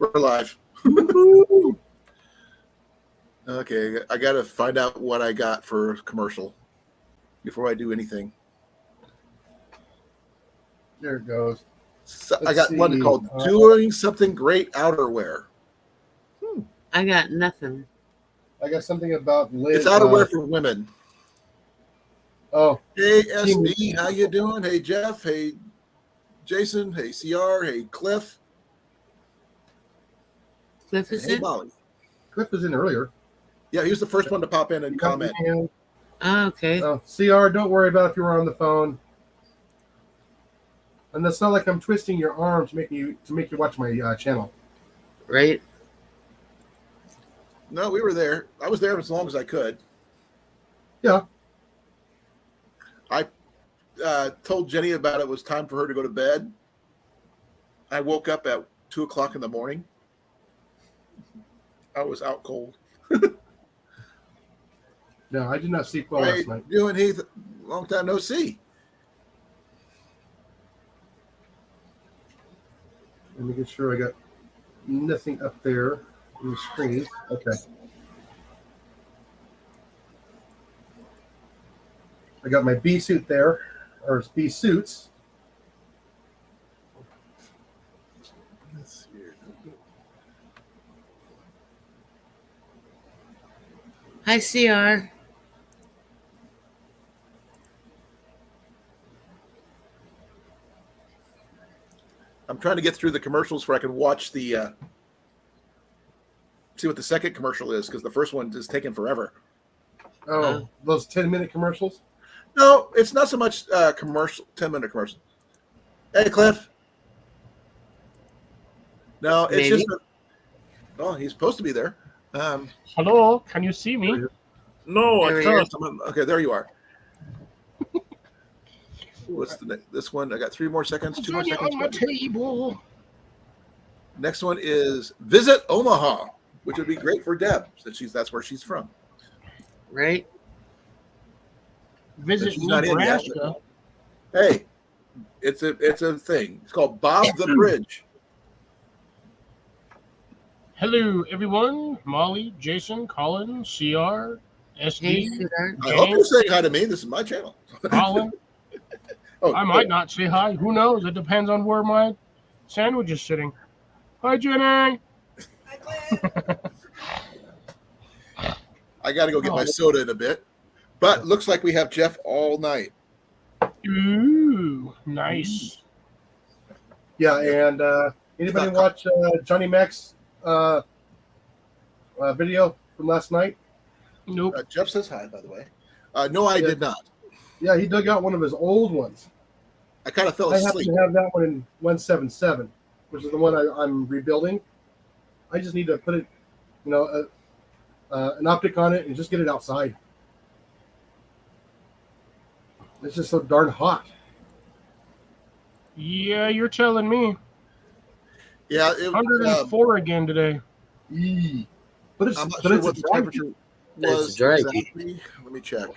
We're live. Okay, I got to find out what I got for commercial before I do anything. There it goes. So I got one called Doing Something Great Outerwear. I got nothing. I got something about It's outerwear for women. Oh. Hey, SB, how you doing? Hey, Jeff. Hey, Jason. Hey, CR. Hey, Cliff. Cliff is hey, in? Molly. Cliff was in earlier. Yeah, he was the first one to pop in and comment. Oh, okay. CR, don't worry about if you were on the phone. And that's not like I'm twisting your arm to make you watch my channel. Right. No, we were there. I was there as long as I could. Yeah. I told Jenny about it was time for her to go to bed. I woke up at 2:00 in the morning. I was out cold. No, I did not sleep well last night. You and Heath, long time no see. Let me get sure I got nothing up there on the screen. Okay. I got my bee suit there, or bee suits. Let's see. Hi, CR. I'm trying to get through the commercials where I can watch the see what the second commercial is, because the first one is taking forever. Oh, those 10-minute commercials? No, it's not so much commercial, 10-minute commercial. Hey, Cliff. No, it's just. Oh, he's supposed to be there. Hello, can you see me? No, I can't. Okay, there you are. What's the next? This one? I got 3 more seconds. 2 more seconds. On my table. Next one is Visit Omaha, which would be great for Deb, since that's where she's from. Right. Visit Nebraska. Hey, it's a thing. It's called Bob the Bridge. Hello, everyone. Molly, Jason, Colin, CR, SD. Hey, I hope you're saying hi to me. This is my channel. Colin. I might not say hi. Who knows? It depends on where my sandwich is sitting. Hi, Jenny. Hi, Cliff. I got to go get my soda in a bit. But looks like we have Jeff all night. Ooh, nice. Yeah, and anybody watch Johnny Mac's video from last night? Nope. Jeff says hi, by the way. No, I did not. Yeah, he dug out one of his old ones. I kind of fell asleep. I happen to have that one in 177, which is the one I'm rebuilding. I just need to put it, an optic on it and just get it outside. It's just so darn hot. Yeah, you're telling me. Yeah, 104 again today. But it's, I'm not sure what the temperature was exactly. Let me check.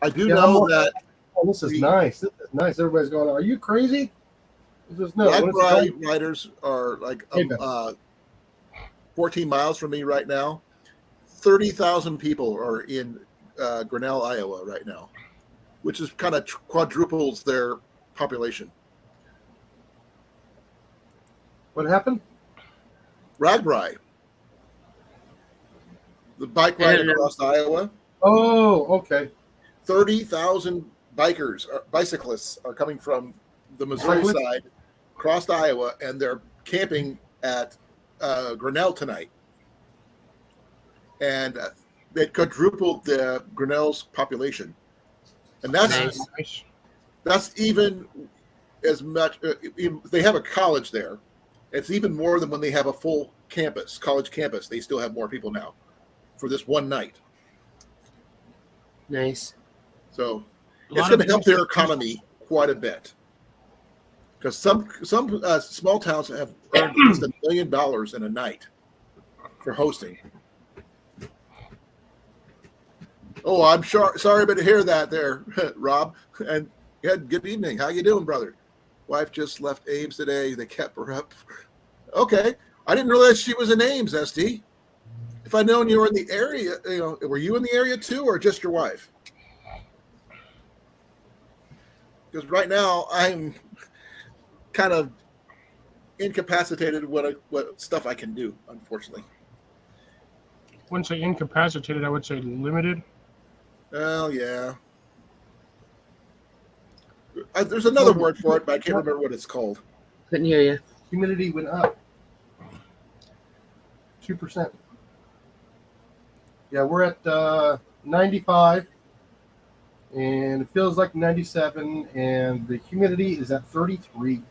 I do know that. Oh, this is nice. This is nice. Everybody's going, are you crazy? Riders are like 14 miles from me right now. 30,000 people are in Grinnell, Iowa right now, which is kind of quadruples their population. What happened? Ragbri. The bike ride across Iowa. Oh, okay. 30,000 bicyclists are coming from the Missouri side across Iowa, and they're camping at Grinnell tonight. And they quadrupled the Grinnell's population. And that's even as much. They have a college there. It's even more than when they have a full campus, college campus. They still have more people now for this one night. Nice. So it's going to help their economy quite a bit, because some small towns have earned at least $1 million in a night for hosting. Oh, sorry to hear that there, Rob. And good evening. How you doing, brother? Wife just left Ames today. They kept her up. Okay. I didn't realize she was in Ames, SD. If I'd known you were in the area, were you in the area too, or just your wife? Because right now I'm kind of incapacitated what stuff I can do, unfortunately. I wouldn't say incapacitated. I would say limited. Well, yeah. There's another word for it, but I can't remember what it's called. Couldn't hear you. Humidity went up 2%. Yeah, we're at 95, and it feels like 97, and the humidity is at 33.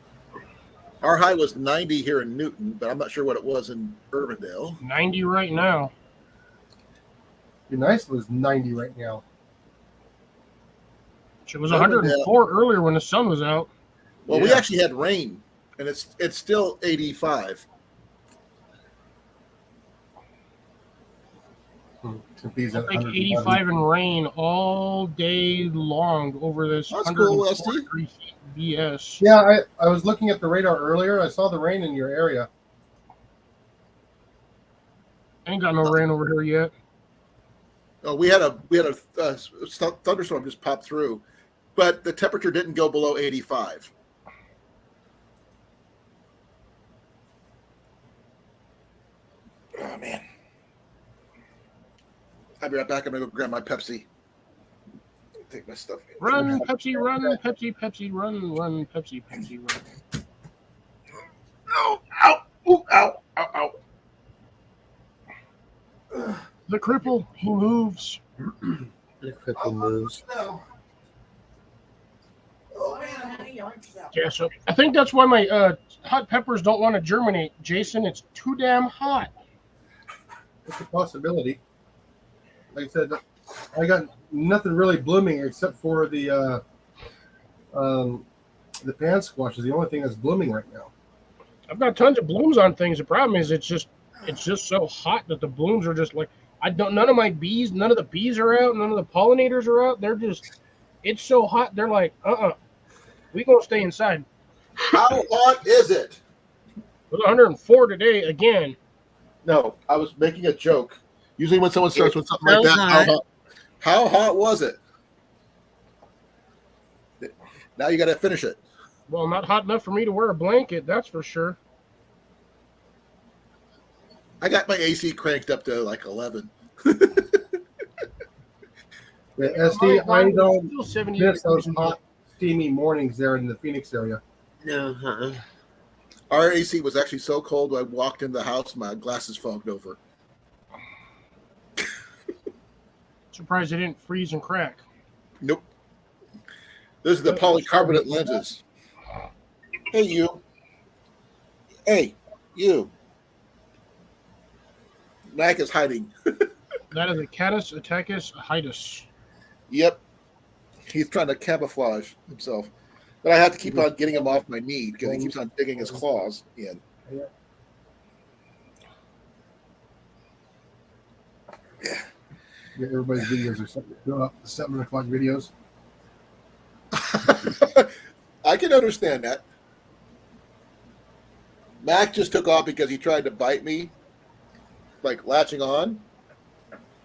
Our high was 90 here in Newton, but I'm not sure what it was in Urbandale. 90 right now. Be nice if it was 90 right now. It was 104 earlier when the sun was out. Well, we actually had rain, and it's still 85. It's like 85 and rain all day long over this 104 degree BS. Yeah, I was looking at the radar earlier. I saw the rain in your area. Ain't got no rain over here yet. Oh, we had a thunderstorm just pop through, but the temperature didn't go below 85. Oh man. I'll be right back. I'm going to go grab my Pepsi. Take my stuff. Run, Pepsi, run, Pepsi, Pepsi, run, run, Pepsi, Pepsi, run. Ow, ow, ooh, ow, ow, ow. The cripple, he moves. The cripple moves. Yeah, so I think that's why my hot peppers don't want to germinate, Jason. It's too damn hot. It's a possibility. Like I said, I got nothing really blooming except for the pan squash is the only thing that's blooming right now. I've got tons of blooms on things. The problem is it's just so hot that the blooms are just like none of the bees are out, none of the pollinators are out. They're just it's so hot they're like, we gonna stay inside. How hot is it? It was 104 today again. No, I was making a joke. Usually when someone starts with something like that, how hot was it? Now you got to finish it. Well, not hot enough for me to wear a blanket, that's for sure. I got my AC cranked up to like 11. The SD, I don't miss those hot, steamy mornings there in the Phoenix area. No, Our AC was actually so cold when I walked into the house, my glasses fogged over. Surprised they didn't freeze and crack. Nope. Those are the polycarbonate lenses. Hey, you. Hey, you. Mac is hiding. That is a Catus Attacus Hydus. Yep. He's trying to camouflage himself. But I have to keep on getting him off my knee because he keeps on digging his claws in. Yeah. Everybody's videos are going up 7 o'clock videos. I can understand that. Mac just took off because he tried to bite me, like latching on.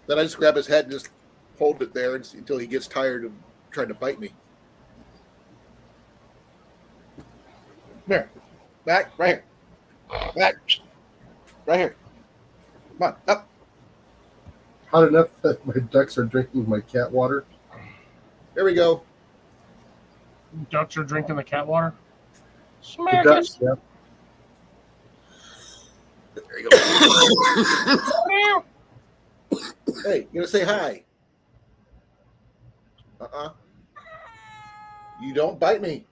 Then I just grab his head and just hold it there until he gets tired of trying to bite me. Here, Mac, right here. Mac, right here. Come on, up. Hot enough that my ducks are drinking my cat water. There we go. Ducks are drinking the cat water. The Smack ducks, it. yeah. There you go. Hey, you gonna say hi? You don't bite me.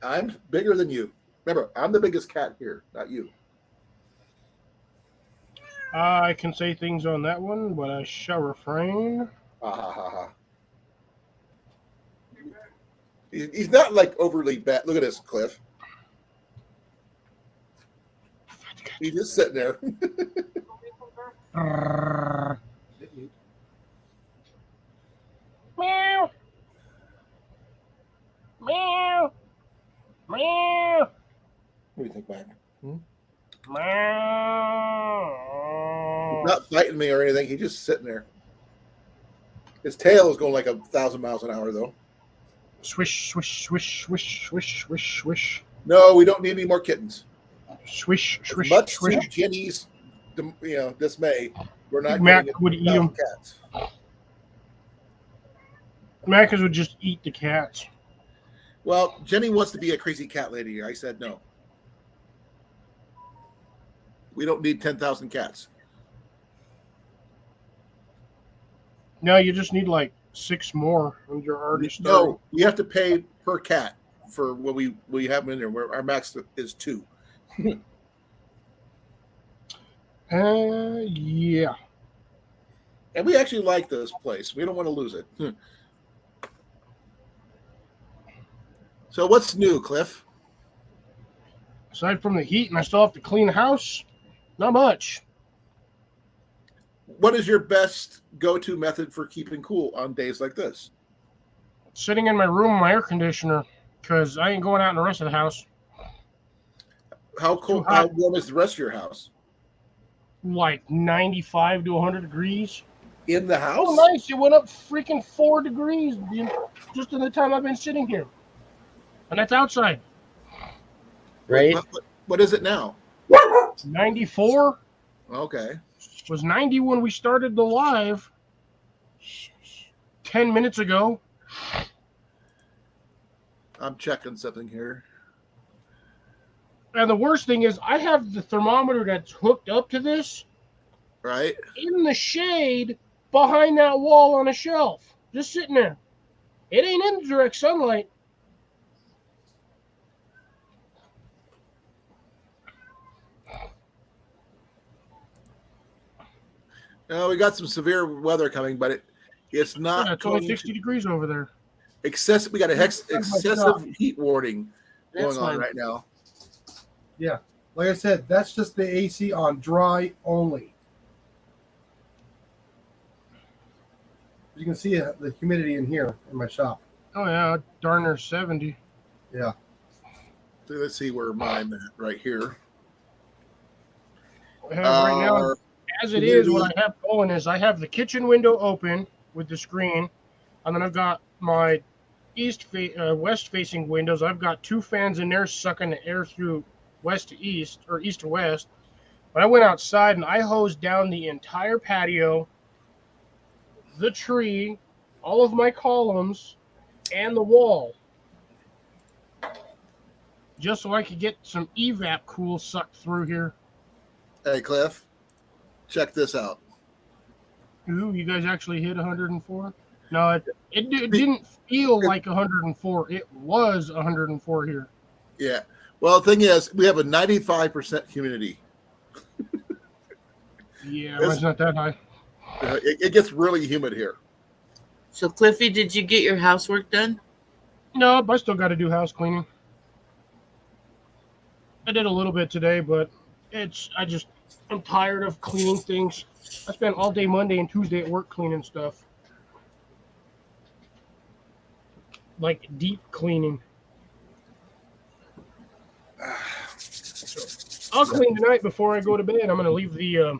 I'm bigger than you. Remember, I'm the biggest cat here, not you. I can say things on that one, but I shall refrain. He's not like overly bad. Look at this, Cliff. He's just sitting there. Meow. Meow. Meow. What do you think, Mac? He's Meow. not fighting me or anything. He's just sitting there. His tail is going like 1,000 miles an hour, though. Swish, swish, swish, swish, swish, swish, swish. No, we don't need any more kittens. Swish, As swish, much swish. to Jenny's, dismay, we're not Mac getting would eat 1,000 them. cats. Macas would just eat the cats. Well, Jenny wants to be a crazy cat lady. I said no. We don't need 10,000 cats. No, you just need like 6 more, and you're already starting. No, you have to pay per cat for when we have them in there. Where our max is 2. Yeah. And we actually like this place. We don't want to lose it. So what's new, Cliff? Aside from the heat, and I still have to clean the house, not much. What is your best go-to method for keeping cool on days like this? Sitting in my room in my air conditioner, because I ain't going out in the rest of the house. How cold? Too hot. How warm is the rest of your house? Like 95 to 100 degrees. In the house? Oh, nice. It went up freaking 4 degrees just in the time I've been sitting here. And that's outside. Right? What is it now? 94 Okay. was 90 when we started the live 10 minutes ago. I'm checking something here. And the worst thing is I have the thermometer that's hooked up to this Right? in the shade behind that wall on a shelf. Just sitting there. It ain't in direct sunlight. We got some severe weather coming, but it's not. Yeah, it's only 60 degrees over there. Excessive. We got a excessive heat warning That's going on fine. right now. Yeah. Like I said, that's just the AC on dry only. You can see the humidity in here in my shop. Oh, yeah, darn near 70. Yeah. So let's see where mine at right here. I have right now, Our as it is, what I have going is I have the kitchen window open with the screen, and then I've got my west-facing windows. I've got 2 fans in there sucking the air through west to east, or east to west. But I went outside and I hosed down the entire patio, the tree, all of my columns, and the wall, just so I could get some evap cool sucked through here. Hey, Cliff, check this out. Ooh, you guys actually hit 104? No, it didn't feel like 104. It was 104 here. Yeah. Well, the thing is, we have a 95% humidity. Yeah, it's not that high. It gets really humid here. So, Cliffy, did you get your housework done? No, but I still got to do house cleaning. I did a little bit today, but I'm tired of cleaning things. I spent all day Monday and Tuesday at work cleaning stuff. Like deep cleaning. So I'll clean tonight before I go to bed. I'm going to leave the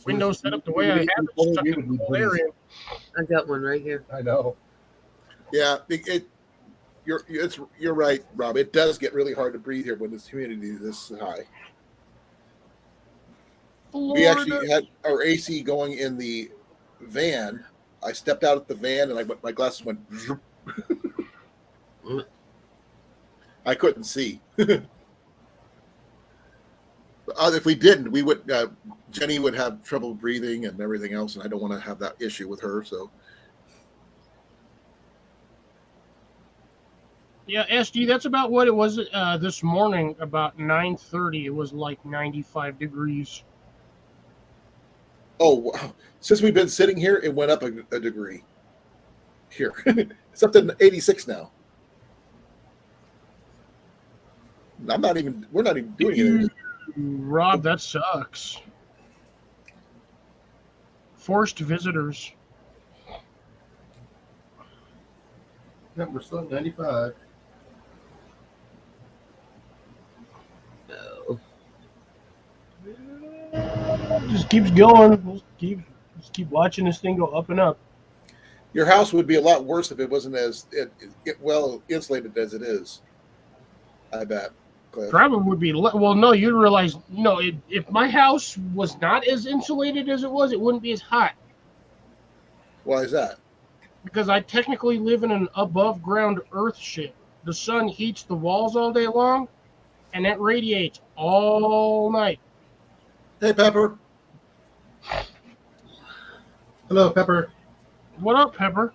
windows set up the way I have it, stuck in the cold area. I got one right here. I know. Yeah, you're right, Rob. It does get really hard to breathe here when this humidity is this high. We actually had our AC going in the van. I stepped out at the van and my glasses went. Zoop. I couldn't see. If we didn't, we would. Jenny would have trouble breathing and everything else, and I don't want to have that issue with her. So, yeah, SD, that's about what it was this morning. About 9:30, it was like 95 degrees. oh, wow. Since we've been sitting here, it went up a degree. Here, it's up to 86 now. We're not even doing anything. Rob, that sucks. Forced visitors. Yep, we're still at 95. just keeps going. Just keep watching this thing go up and up. Your house would be a lot worse if it wasn't as well insulated as it is. I bet. Cliff. Probably would be well. No, you realize if my house was not as insulated as it was, it wouldn't be as hot. Why is that? Because I technically live in an above ground earth ship. The sun heats the walls all day long, and it radiates all night. Hey, Pepper. Hello, Pepper. What up, Pepper?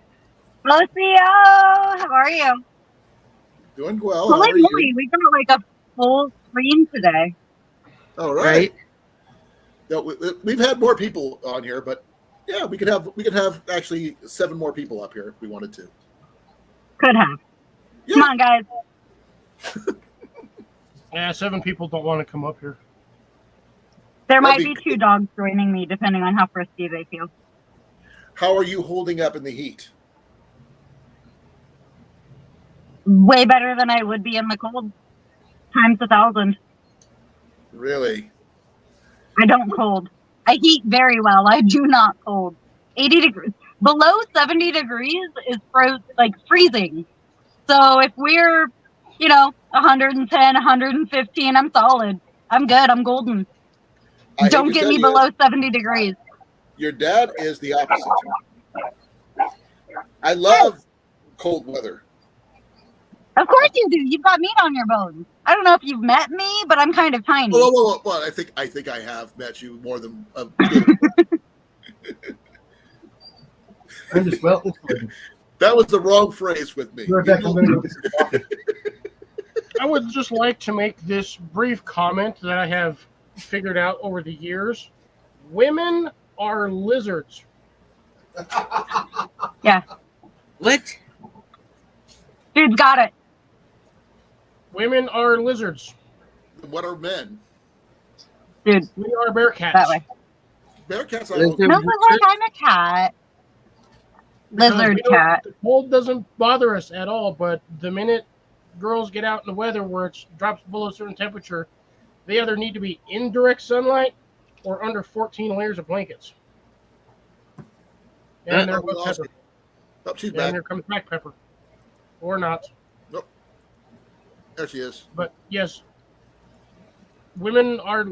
Lucio, how are you? Doing well. How Holy are you? moly, we got like a full screen today. All right. Yeah, we've had more people on here, but yeah, we could have actually 7 more people up here if we wanted to. Could have. Yeah. Come on, guys. Yeah, 7 people don't want to come up here. There might That'd be be 2 dogs joining me, depending on how frisky they feel. How are you holding up in the heat? Way better than I would be in the cold. Times 1,000. Really? I don't cold. I heat very well. I do not cold. 80 degrees. Below 70 degrees is freezing. So if we're, 110, 115, I'm solid. I'm good. I'm golden. I hate Don't to get tell me you, below 70 degrees. Your dad is the opposite. I love cold weather. Of course you do. You've got meat on your bones. I don't know if you've met me, but I'm kind of tiny. Well, I think I have met you more than I'm just well insulated. that was the wrong phrase with me. You're back. I'm gonna go get some coffee. I would just like to make this brief comment that I have figured out over the years. Women are lizards. Yeah. What? Dude's got it. Women are lizards. What are men? Dude, We are bear cats. that way. Bearcats are Lizard- No, but like I'm a cat. Because Lizard we don't- cat. The cold doesn't bother us at all, but the minute girls get out in the weather where it drops below a certain temperature, they either need to be in direct sunlight or under 14 layers of blankets. And there Oh, we goes lost Pepper. Oh, she's And back. there comes back Pepper. Or not. There she is. But yes, women are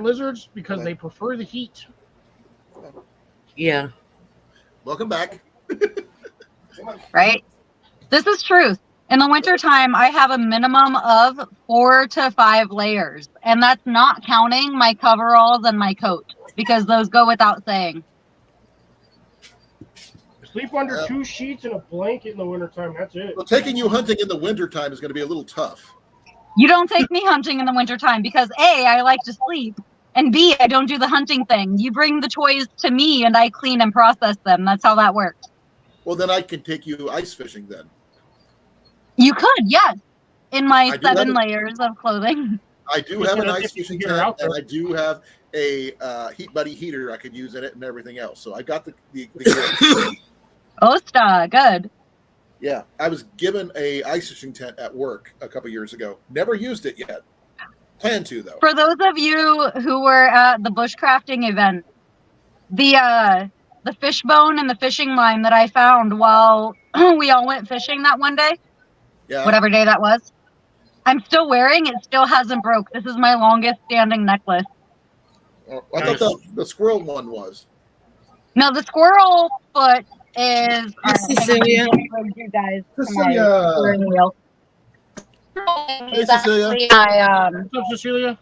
lizards because they prefer the heat. Yeah. Welcome back. Right? This is truth. In the wintertime, I have a minimum of 4 to 5 layers. And that's not counting my coveralls and my coat, because those go without saying. Sleep under 2 sheets and a blanket in the wintertime. That's it. Well, taking you hunting in the wintertime is going to be a little tough. You don't take me hunting in the wintertime because A, I like to sleep, and B, I don't do the hunting thing. You bring the toys to me and I clean and process them. That's how that works. Well, then I can take you ice fishing then. You could, yes. In my I do 7 have layers of clothing. I do have an Yeah, ice if you fishing can get her tent, out there. and I do have a Heat Buddy heater I could use in it and everything else. So I got the gear. Osta, good. Yeah, I was given a ice fishing tent at work a couple years ago. Never used it yet. Plan to though. For those of you who were at the bushcrafting event, the fish bone and the fishing line that I found while we all went fishing that one day, Yeah. whatever day that was, I'm still wearing. It still hasn't broke. This is my longest standing necklace. Oh, I thought the squirrel one was. No, the squirrel foot is. Cecilia. You guys. Cecilia. Steering wheel. Hey, Is Cecilia. actually my What's up, Cecilia?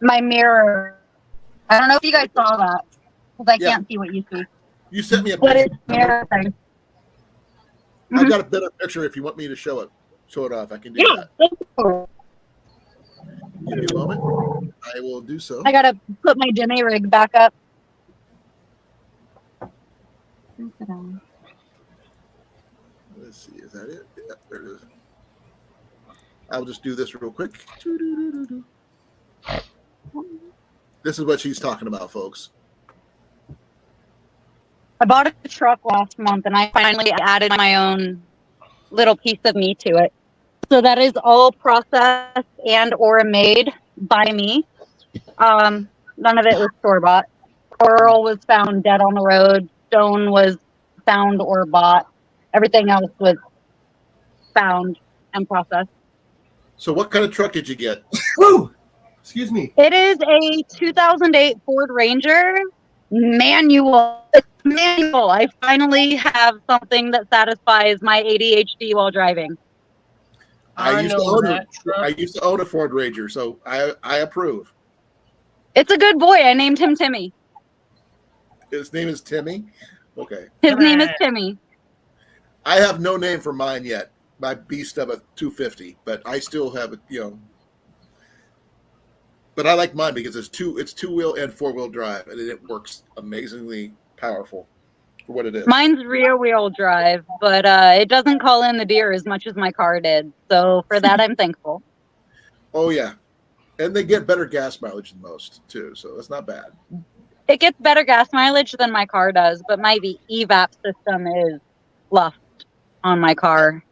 my mirror. I don't know if you guys saw that because I Yeah. can't see what you see. You sent me a But picture. it's mirror thing. I've got a better picture if you want me to show it off. I can do Yeah. that. Thank you. Give me a moment. I will do so. I gotta put my Jimmy rig back up. Let's see. Is that it? Yeah, there it is. I'll just do this real quick. This is what she's talking about, folks. I bought a truck last month and I finally added my own little piece of me to it. So that is all processed and or made by me. None of it was store bought. Coral was found dead on the road. Stone was found or bought. Everything else was found and processed. So what kind of truck did you get? Woo! Excuse me. It is a 2008 Ford Ranger manual. It's manual. I finally have something that satisfies my ADHD while driving. I used to know own that truck. I used to own a Ford Ranger, so I approve. It's a good boy. I named him Timmy. His name is Timmy. Okay. His name is Timmy. I have no name for mine yet. My beast of a 250, but I still have it, But I like mine because it's two-wheel and four-wheel drive, and it works amazingly powerful for what it is. Mine's rear-wheel drive, but it doesn't call in the deer as much as my car did. So for that, I'm thankful. Oh yeah, and they get better gas mileage than most too, so that's not bad. It gets better gas mileage than my car does, but my EVAP system is fluffed on my car.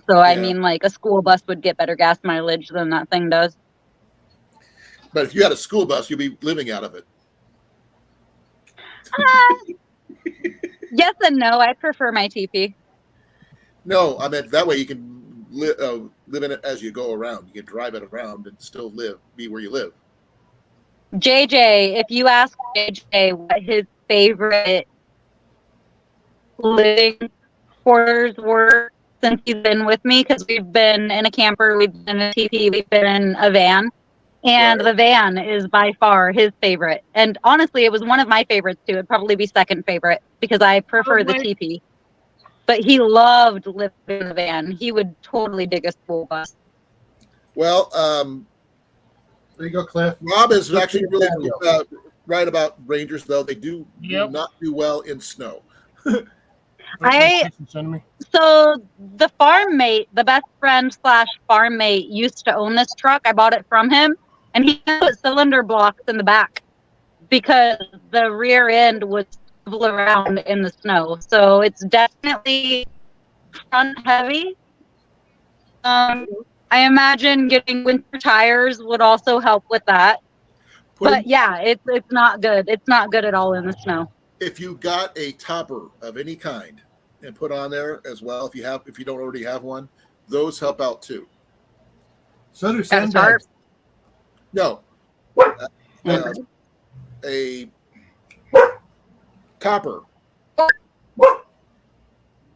So I mean, like a school bus would get better gas mileage than that thing does. But if you had a school bus, you'd be living out of it. Yes and no. I prefer my TP. No, I meant that way you can live in it as you go around. You can drive it around and still be where you live. JJ, if you ask JJ what his favorite living quarters were since he's been with me, because we've been in a camper, we've been in a TP, we've been in a van, and Right. the van is by far his favorite. And honestly, it was one of my favorites too. It'd probably be second favorite because I prefer the TP. But he loved living in the van. He would totally dig a school bus. Well, There you go, Cliff. Rob is actually really Daniel. right about Rangers, though. They do Yep. not do well in snow. So the farm mate, the best friend / farm mate, used to own this truck. I bought it from him, and he put cylinder blocks in the back because the rear end would swivel around in the snow. So it's definitely front heavy. I imagine getting winter tires would also help with that. But yeah, it's not good. It's not good at all in the snow. If you got a topper of any kind and put on there as well, if you don't already have one, those help out too. So do Got a sandbags. No, a topper.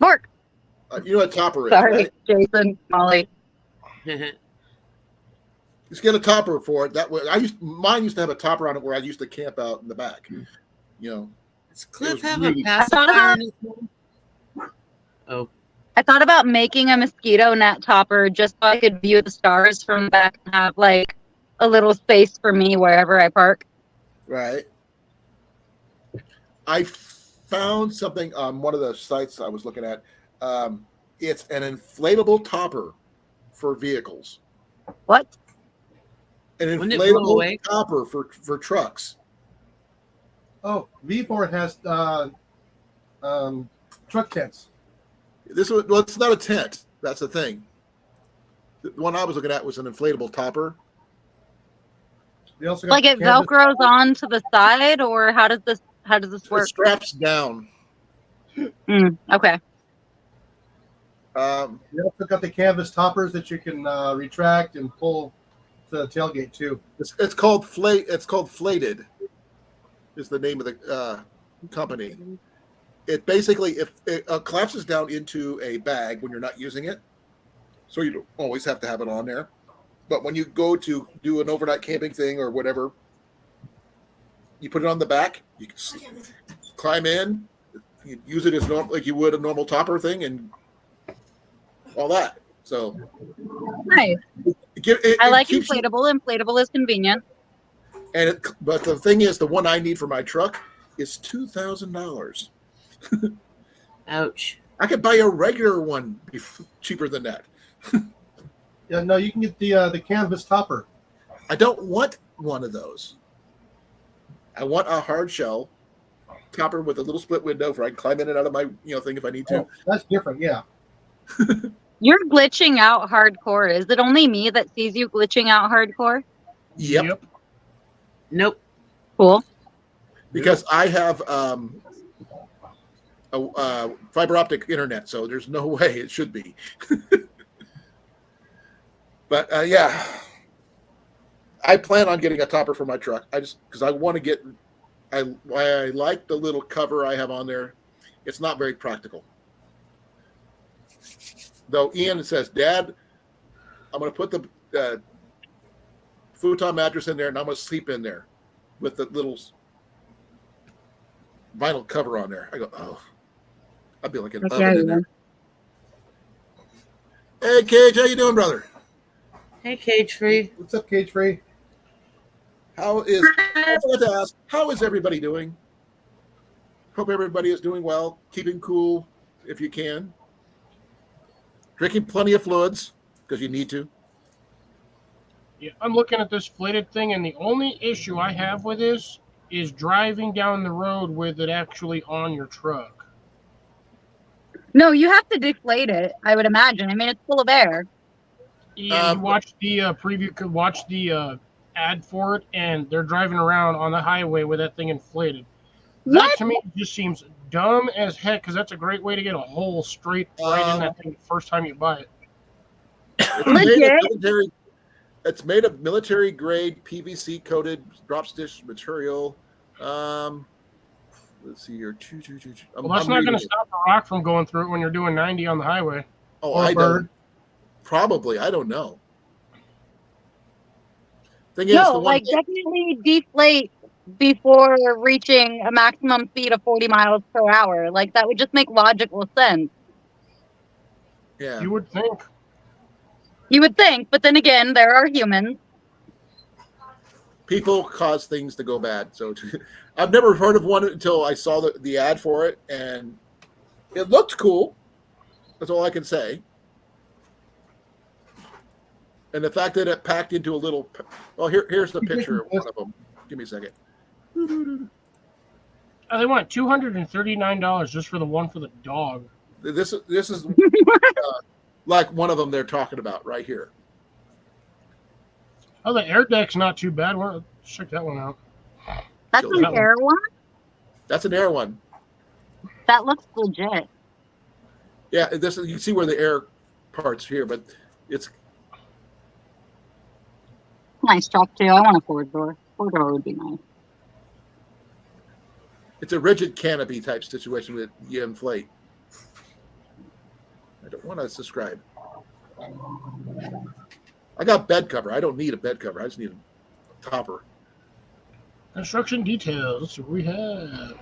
Mark, You know what a topper is, sorry, right? Jason, Molly. Just get a topper for it. That way, mine used to have a topper on it where I used to camp out in the back. Does Cliff was have really- a pacifier in his home? Oh, I thought about making a mosquito net topper just so I could view the stars from the back and have like a little space for me wherever I park. Right. I found something on one of the sites I was looking at. It's an inflatable topper for vehicles. What? An Wouldn't it blow inflatable away? topper for trucks. Oh, V4 has truck tents. It's not a tent. That's the thing. The one I was looking at was an inflatable topper. They also got Like it canvas- velcros on to the side, or how does this It work? straps down. Okay. They also got the canvas toppers that you can retract and pull to the tailgate too. It's called Flated. Is the name of the company. It basically it collapses down into a bag when you're not using it, so you don't always have to have it on there. But when you go to do an overnight camping thing or whatever, you put it on the back. You can climb in, you use it as like you would a normal topper thing, and all that. So Nice. I like inflatable. Inflatable is convenient. But the thing is, the one I need for my truck is $2,000. ouch. I could buy a regular one cheaper than that. Yeah, no, you can get the canvas topper. I don't want one of those. I want a hard shell topper with a little split window where I can climb in and out of my thing if I need to. Oh, that's different, yeah. You're glitching out hardcore. Is it only me that sees you glitching out hardcore? Yep. Nope. Cool. because I have a fiber optic internet, so there's no way it should be. But yeah, I plan on getting a topper for my truck. I just because I want to get. I like the little cover I have on there. It's not very practical. Though Ian says, Dad, I'm going to put the futon mattress in there and I'm going to sleep in there with the little vinyl cover on there. I go, oh, I'd be like an oven in there. Hey, Cage, how you doing, brother? Hey, Cage Free. What's up, Cage Free? I forgot to ask, how is everybody doing? Hope everybody is doing well, keeping cool if you can. Drinking plenty of fluids because you need to. Yeah, I'm looking at this flated thing, and the only issue I have with this is driving down the road with it actually on your truck. No, you have to deflate it, I would imagine. I mean, it's full of air. Yeah, you watch the preview, could watch the ad for it, and they're driving around on the highway with that thing inflated. That What? to me just seems dumb as heck, because that's a great way to get a hole straight right in that thing the first time you buy it. It's made of military grade PVC coated drop stitch material. Let's see here. Well, that's not going to stop a rock from going through it when you're doing 90 on the highway. Oh, Or I bird. don't. Probably, I don't know. Thing No, is, the one like definitely deflate before reaching a maximum speed of 40 miles per hour. Like that would just make logical sense. yeah. You would think. You would think, but then again, there are humans. People cause things to go bad. So I've never heard of one until I saw the ad for it, and it looked cool. That's all I can say. And the fact that it packed into a little. Well, here's the picture of one of them. Give me a second. They want $239 just for the one for the dog. This is like one of them they're talking about right here. Oh, the air deck's not too bad. Let's check that one out. That's So an that air one? That's an air one. That looks legit. Yeah, you can see where the air parts here, but it's Nice truck too. I want a four door. Four door would be nice. it's a rigid canopy type situation that you inflate. I don't want to subscribe. I got bed cover. I don't need a bed cover. I just need a topper. Construction details. That's what we have.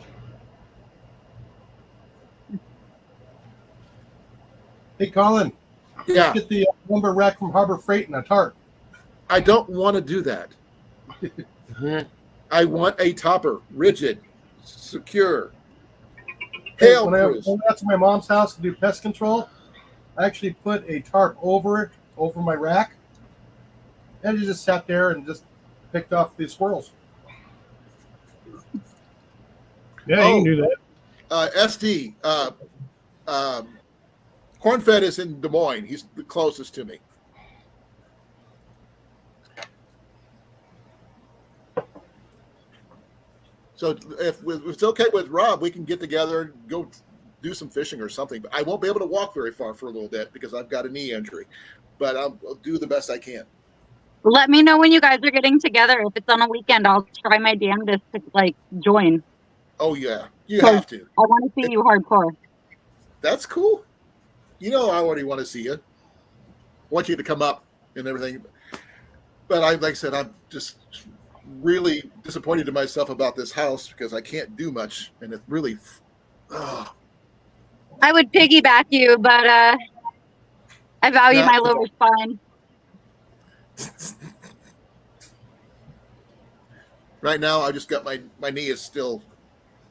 Hey, Colin. Yeah, Get the lumber rack from Harbor Freight and a tarp. I don't want to do that. I want a topper, rigid, secure, hail When I proof. went out to my mom's house to do pest control, I actually put a tarp over it, over my rack, and it just sat there and just picked off the squirrels. Yeah, you can do that. SD, Cornfed is in Des Moines. He's the closest to me. So if it's okay with Rob, we can get together, go do some fishing or something. But I won't be able to walk very far for a little bit because I've got a knee injury. But I'll do the best I can. Let me know when you guys are getting together. If it's on a weekend, I'll try my damnedest to like join. Oh yeah, you have to. I want to see you hardcore. That's cool. You know, I already want to see you. I want you to come up and everything. But like I said, I'm just really disappointed in myself about this house because I can't do much, and it really. I would piggyback you, but I value my lower spine. Right now, I just got my knee is still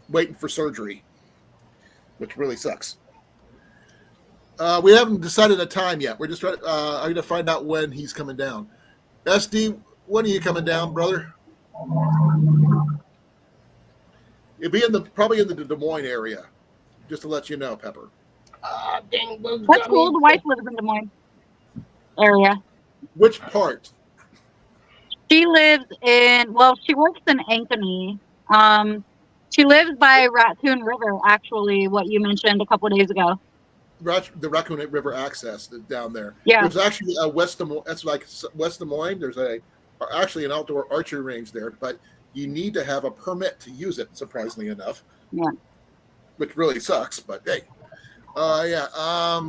waiting for surgery, which really sucks. We haven't decided a time yet. We're just trying. I'm going to find out when he's coming down. SD, when are you coming down, brother? It'll be probably in the Des Moines area, just to let you know, Pepper. Dang bugs. That's cool. The wife lives in Des Moines area. Which part? She lives in, well, she works in Ankeny. She lives by Raccoon River, actually, what you mentioned a couple of days ago. The Raccoon River access down there. Yeah. There's actually a West Des Moines. That's like West Des Moines. There's actually an outdoor archery range there, but you need to have a permit to use it. Surprisingly enough. Yeah. Which really sucks, but hey. Yeah.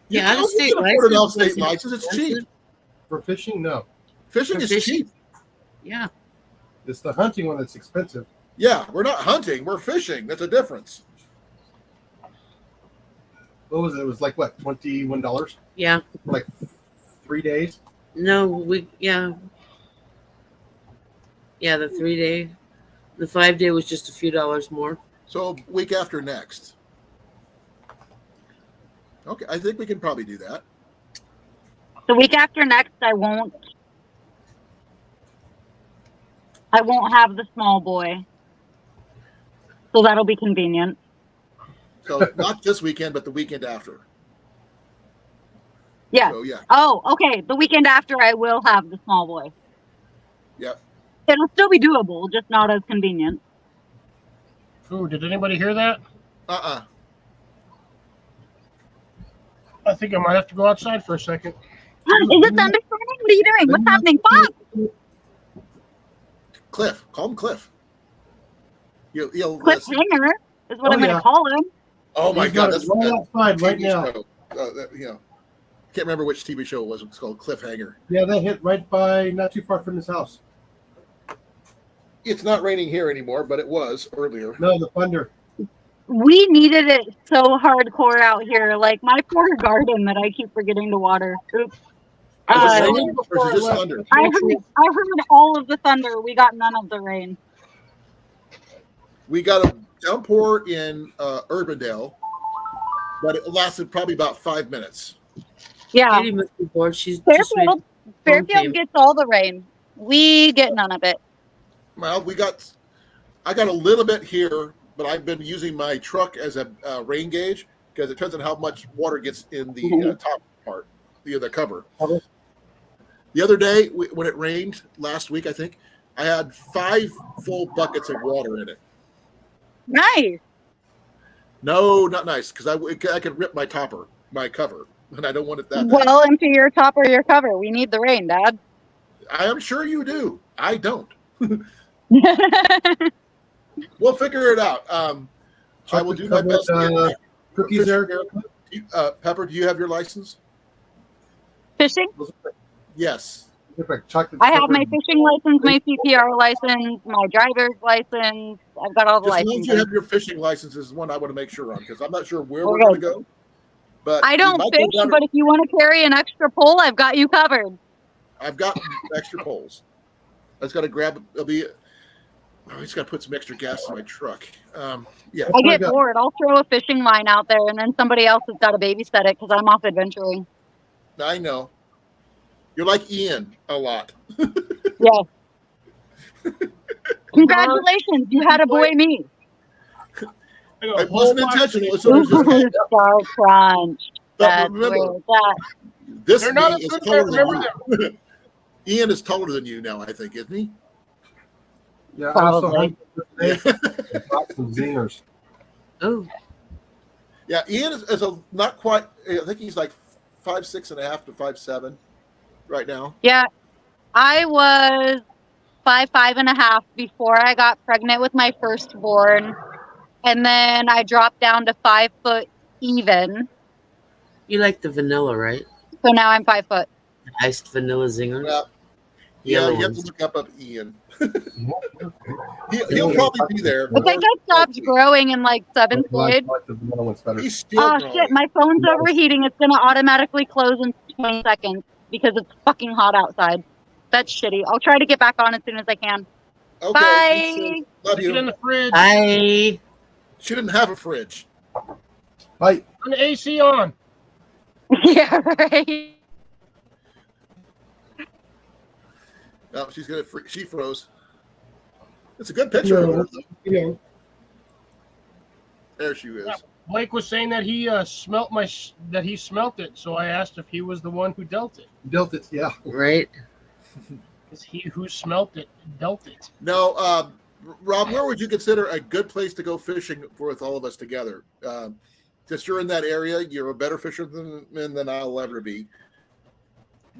Yeah, out of You state can afford an license. out-of-state license. It's cheap. For fishing, no. Fishing For is fishing? cheap. Yeah. It's the hunting one that's expensive. Yeah, we're not hunting. We're fishing. That's a difference. What was it? It was like what, $21? Yeah. Like 3 days. No, yeah. Yeah, the 3 day. The 5 day was just a few dollars more. So week after next. Okay, I think we can probably do that. The week after next, I won't have the small boy. So that'll be convenient. So not this weekend, but the weekend after. Yeah. So yeah. Oh, okay. The weekend after, I will have the small boy. Yep. It'll still be doable, just not as convenient. Ooh, did anybody hear that? I think I might have to go outside for a second. Is it thunderstorming? What are you doing? What's happening? Fuck! Cliff. Call him Cliff. He'll Cliff listen. Hanger is what Oh, I'm going to yeah. call him. Oh my He's God, got that's it right outside right TV now. show. Can't remember which TV show it was. It's called Cliffhanger. Yeah, they hit right by, not too far from his house. It's not raining here anymore, but it was earlier. No, the thunder. We needed it so hardcore out here. Like my poor garden that I keep forgetting to water. Oops. Is it Uh, raining or is it just thunder? I heard all of the thunder. We got none of the rain. We got a downpour in Urbandale, but it lasted probably about 5 minutes. Yeah. Katie must be bored. She's just made Fairfield gets all the rain. We get none of it. Well, I got a little bit here, but I've been using my truck as a rain gauge because it turns out how much water gets in the top part, the cover. The other day when it rained last week, I think I had 5 full buckets of water in it. Nice. No, not nice, because I could rip my cover, and I don't want it that bad. Well, into your top or your cover. We need the rain, Dad. I am sure you do. I don't. We'll figure it out. I will do my best. Cookies there. Pepper, do you have your license? Fishing? Yes. I have my fishing license, my CPR license, my driver's license. I've got all the Just as long as licenses. you have your fishing license is one I want to make sure on because I'm not sure where we're Okay. going to go. But I don't we might go fish, down- but if you want to carry an extra pole, I've got you covered. I've got extra poles. I just got to grab. I just got to put some extra gas in my truck. Yeah. I get bored. I'll throw a fishing line out there, and then somebody else has got to babysit it because I'm off adventuring. I know. You're like Ian a lot. Yeah. Congratulations, you had a boy me. It wasn't intentional. It's just, Star Crunch. but That's remember, where it's at. this They're not me is a taller remember than you. Ian is taller than you now, I think, isn't he? Yeah, I also Probably. got some zingers. Oh, Yeah, Ian is a not quite. I think he's like 5'6.5" to 5'7" right now. Yeah, I was 5'5.5" before I got pregnant with my firstborn, and then I dropped down to 5 foot even. you like the vanilla, right? So now I'm 5 foot. Iced vanilla zingers. Well, Yellow yeah, you have to ones. look up Ian. He'll probably be there. I think I stopped growing in like 7th grade. The vanilla one's better. He's still Oh growing. shit, my phone's overheating. It's gonna automatically close in 20 seconds because it's fucking hot outside. That's shitty. I'll try to get back on as soon as I can. Okay. Bye. Love Get in you. the fridge. I She didn't have a fridge. Bye. Turn the AC on. Yeah, right. No, she's gonna. She froze. It's a good picture of her. Yeah. There she is. Blake was saying that he smelt that he smelt it, so I asked if he was the one who dealt it. Built it, yeah. Right. Is he who smelt it dealt it? No, Rob, where would you consider a good place to go fishing with all of us together? Since you're in that area, you're a better fisherman than I'll ever be.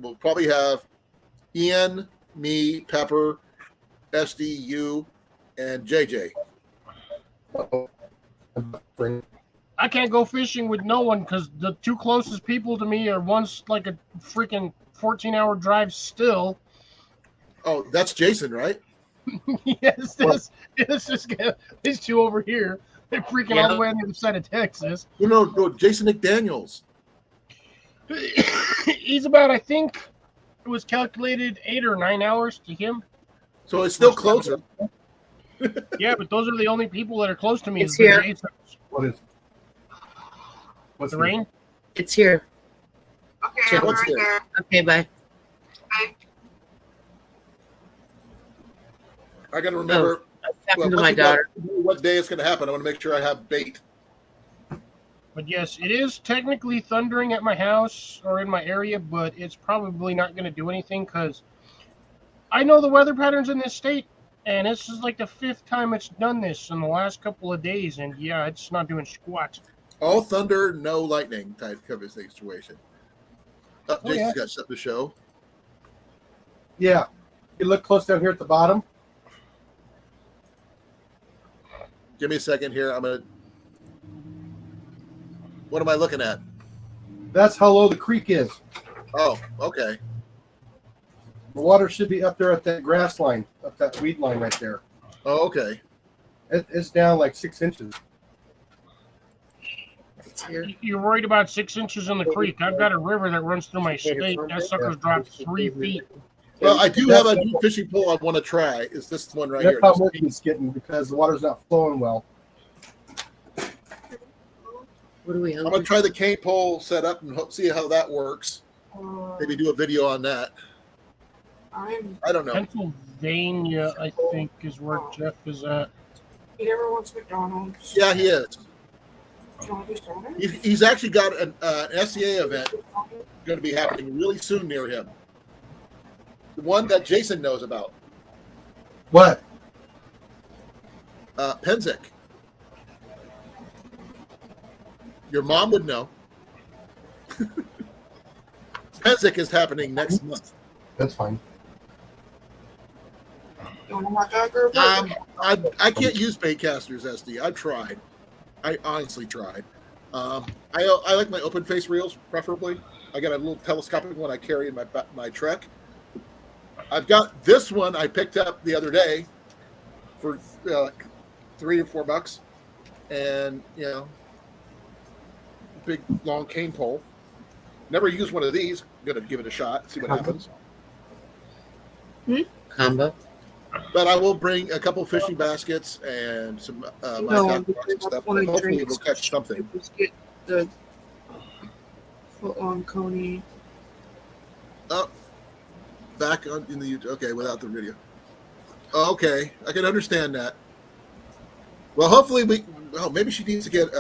We'll probably have Ian, me, Pepper, SD, you, and JJ. I can't go fishing with no one because the two closest people to me are one's like a freaking 14-hour drive still. Oh, that's Jason, right? Yes, these two over here. They're freaking all the way on the other side of Texas. No, Jason McDaniels. He's about, I think, it was calculated 8 or 9 hours to him. So it's still closer. Yeah, but those are the only people that are close to me. It's here. What is? What's The rain? It's here. Okay, I'm What's right here? there. Okay, bye. I got to remember I was talking to once my we got- daughter. what day it's going to happen. I want to make sure I have bait. But yes, it is technically thundering at my house or in my area, but it's probably not going to do anything because I know the weather patterns in this state, and this is like the 5th time it's done this in the last couple of days, and yeah, it's not doing squat. All thunder, no lightning type of situation. Jason's yeah. got something to show. Yeah. You look close down here at the bottom. Give me a second here. What am I looking at? That's how low the creek is. Oh, okay. The water should be up there at that grass line, up that weed line right there. Oh, okay. It's down like 6 inches. It's here. You're worried about 6 inches in the creek. I've got a river that runs through my state. That sucker's dropped 3 feet. Well, I do have a new fishing pole I want to try. Is this one right That's here? how much it's getting because the water's not flowing well. What are we I'm going to try the cane pole setup and see how that works. Maybe do a video on that. I don't know. Pennsylvania, I think, is where Jeff is at. He never wants McDonald's. Yeah, he is. Do you want to do soda? He's actually got an SCA event going to be happening really soon near him. The one that Jason knows about. What? Penzic. Your mom would know. Penzic is happening next month. That's fine. You want a hot dog or a burger? I can't use baitcasters, SD. I've tried. I honestly tried. I like my open face reels, preferably. I got a little telescopic one I carry in my truck. I've got this one I picked up the other day for $3 or $4, and big long cane pole. Never used one of these. I'm gonna give it a shot, see what happens. Combo. But I will bring a couple fishing baskets and some my No, tackle because and stuff. I want And to hopefully drink. we'll catch something. Just get the foot-long coney. Oh, back on in the okay without the video. Oh, okay, I can understand that. Well, hopefully maybe she needs to get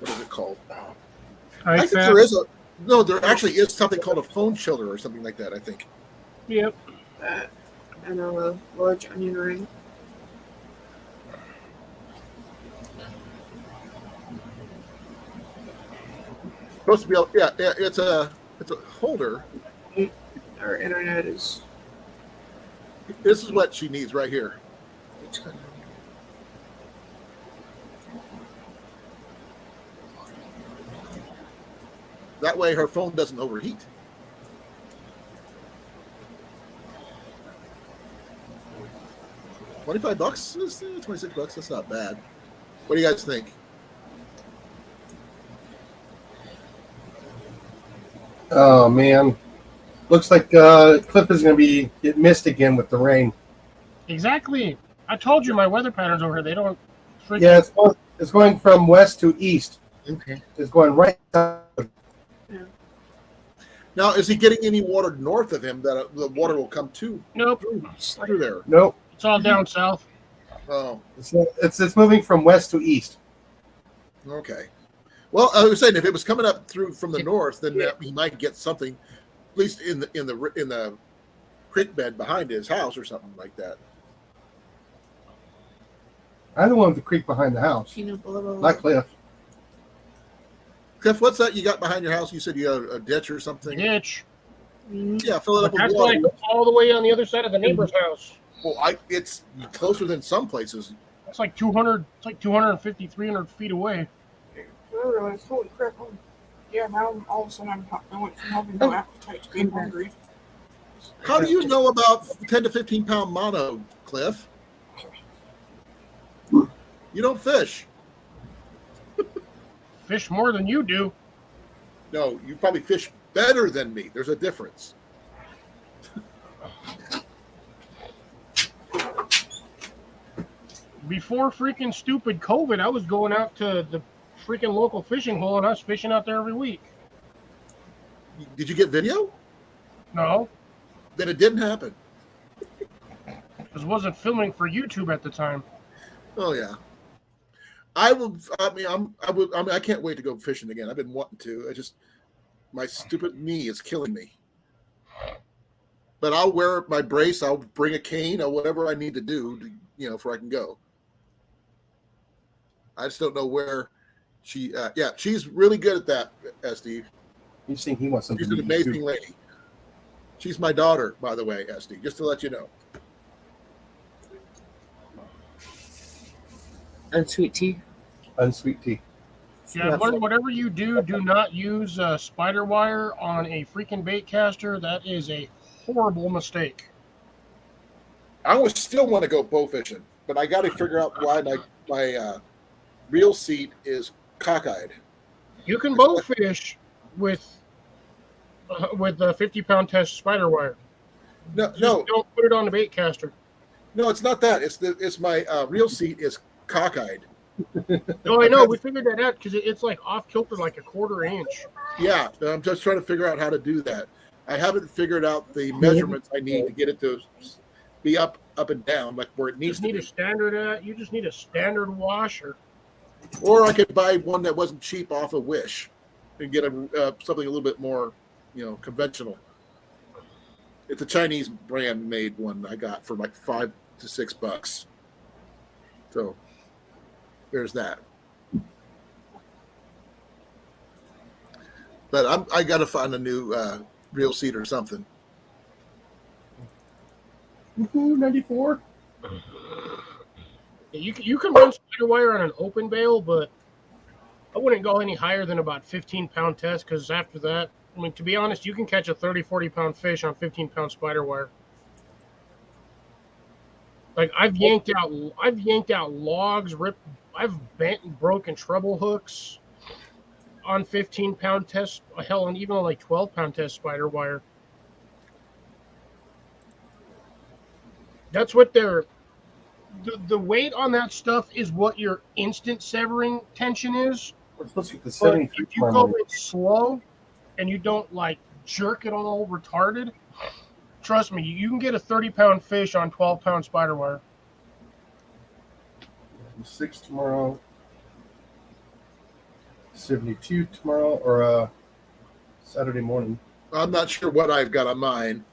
what is it called? I think there is there actually is something called a phone chiller or something like that. I think. Yep. That and a large onion ring. Supposed to be it's a holder. Our internet is. This is what she needs right here. That way her phone doesn't overheat. $25? $26? That's not bad. What do you guys think? Oh man, looks like Cliff is going to be get missed again with the rain. Exactly. I told you my weather patterns over here. They don't. Yeah, it's going from west to east. Okay. It's going right down. Now, is he getting any water north of him that the water will come Nope. through there? Nope. It's all down south. Oh, It's moving from west to east. Okay. Well, I was saying if it was coming up through from the north, then he might get something, at least in the creek bed behind his house or something like that. I'm the one with the creek behind the house, Peanut butter. not Cliff. Cliff, what's that you got behind your house? You said you had a ditch or something. Ditch. Yeah, fill it up with That's water. like all the way on the other side of the neighbor's house. Well, it's closer than some places. It's like 200. It's like 250, 300 feet away. I realized, holy crap! Yeah, now all of a sudden I went from having no appetite to being hungry. How do you know about 10 to 15 pound mono, Cliff? You don't fish. Fish more than you do. No, you probably fish better than me. There's a difference. Before freaking stupid COVID, I was going out to the freaking local fishing hole and I was fishing out there every week. Did you get video? No, Then it didn't happen. because wasn't filming for YouTube at the time. Oh yeah. I can't wait to go fishing again. I've been wanting to. My stupid knee is killing me. But I'll wear my brace. I'll bring a cane or whatever I need to do, before I can go. I just don't know where she. She's really good at that, Steve. You think he wants something? She's an amazing lady. She's my daughter, by the way, Esty. Just to let you know. Unsweet tea. Unsweet tea. Yeah, I've learned whatever you do not use spider wire on a freaking bait caster. That is a horrible mistake. I would still want to go bow fishing, but I got to figure out why my reel seat is cockeyed. You can bow fish with a 50-pound test spider wire. No, Don't put it on the bait caster. no, it's not that. It's my reel seat is cockeyed. No, I know. We figured that out because it's like off kilter like a quarter inch. Yeah, I'm just trying to figure out how to do that. I haven't figured out the measurements I need to get it to be up and down like where it You needs just to need be. you just need a standard washer. Or I could buy one that wasn't cheap off of Wish and get something a little bit more, conventional. It's a Chinese brand made one I got for like $5 to $6. So there's that. But I got to find a new reel seat or something. Woohoo, 94. You can run spider wire on an open bail, but I wouldn't go any higher than about 15-pound test because after that, I mean, to be honest, you can catch a 30, 40-pound fish on 15-pound spider wire. Like I've yanked out logs, I've bent and broken treble hooks on 15-pound test, hell, and even on like 12-pound test spider wire. That's what the weight on that stuff is what your instant severing tension is. We're supposed to get the But 73 if you go in slow and you don't like jerk it all retarded, trust me, you can get a 30-pound fish on 12-pound spider wire. 6 tomorrow. 72 tomorrow or Saturday morning. I'm not sure what I've got on mine.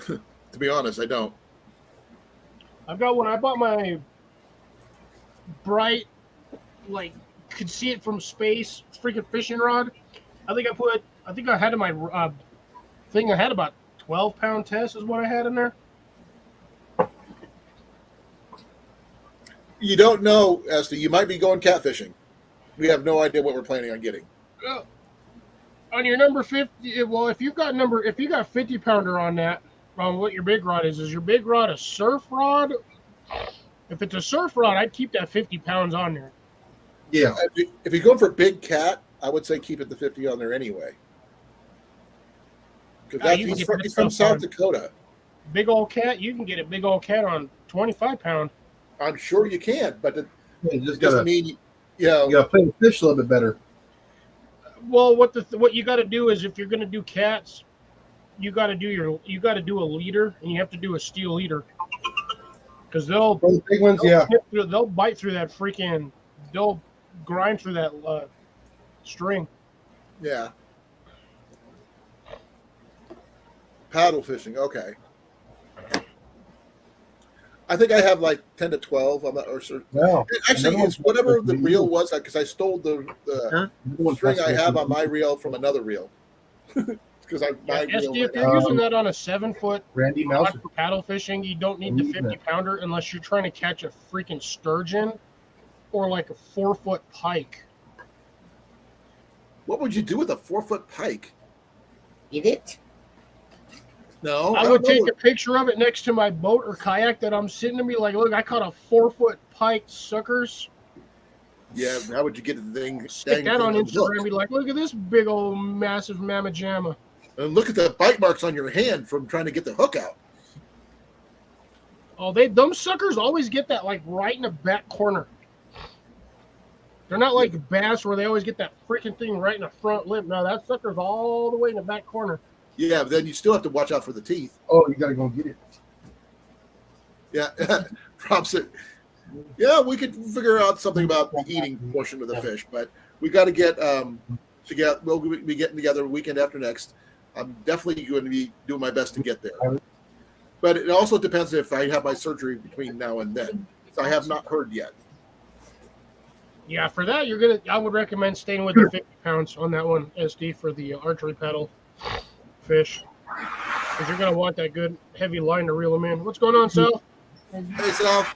To be honest, I don't. I've got one. I bought my bright, like, could see it from space, freaking fishing rod. I think I had in my thing, I had about 12-pound test is what I had in there. You don't know, Esty. You might be going catfishing. We have no idea what we're planning on getting. On your number 50, well, if you got 50-pounder on that, what your big rod is your big rod a surf rod? If it's a surf rod, I'd keep that 50 pounds on there. Yeah. If you're going for big cat, I would say keep it the 50 on there anyway. Because he's from South Dakota. Big old cat, you can get a big old cat on 25-pound. I'm sure you can, but it just doesn't mean you gotta play the fish a little bit better. Well, what you got to do is if you're going to do cats, you got to do a leader, and you have to do a steel leader because The big ones, yeah. they'll bite through that freaking. They'll grind through that string. Yeah. Paddle fishing. Okay. I think I have like 10 to 12 on that. Wow. Actually, it's whatever the reel was, because I stole the Huh? string I have on my reel from another reel. Because my reel. SD, if you're using that on a 7-foot Randy rod Mouse. for paddle fishing, you don't need the 50-pounder unless you're trying to catch a freaking sturgeon or like a 4-foot pike. What would you do with a 4-foot pike? Eat it? No, I would take a picture of it next to my boat or kayak that I'm sitting and be like, look, I caught a 4-foot pike, suckers. Yeah, how would you get the thing? Stick that on Instagram and be like, look at this big old massive mamma jamma. And look at the bite marks on your hand from trying to get the hook out. Oh, them suckers always get that like right in the back corner. They're not like bass where they always get that freaking thing right in the front lip. No, that sucker's all the way in the back corner. Yeah, but then you still have to watch out for the teeth. Oh, you got to go get it. Yeah, Rob said, yeah, we could figure out something about the eating portion of the fish, but we got to get together. We'll be getting together weekend after next. I'm definitely going to be doing my best to get there. But it also depends if I have my surgery between now and then. So I have not heard yet. Yeah, for that I would recommend staying with the 50 pounds on that one, SD, for the archery paddle fish. Because you're gonna want that good heavy line to reel them in. What's going on, Sal? Hey, Sal.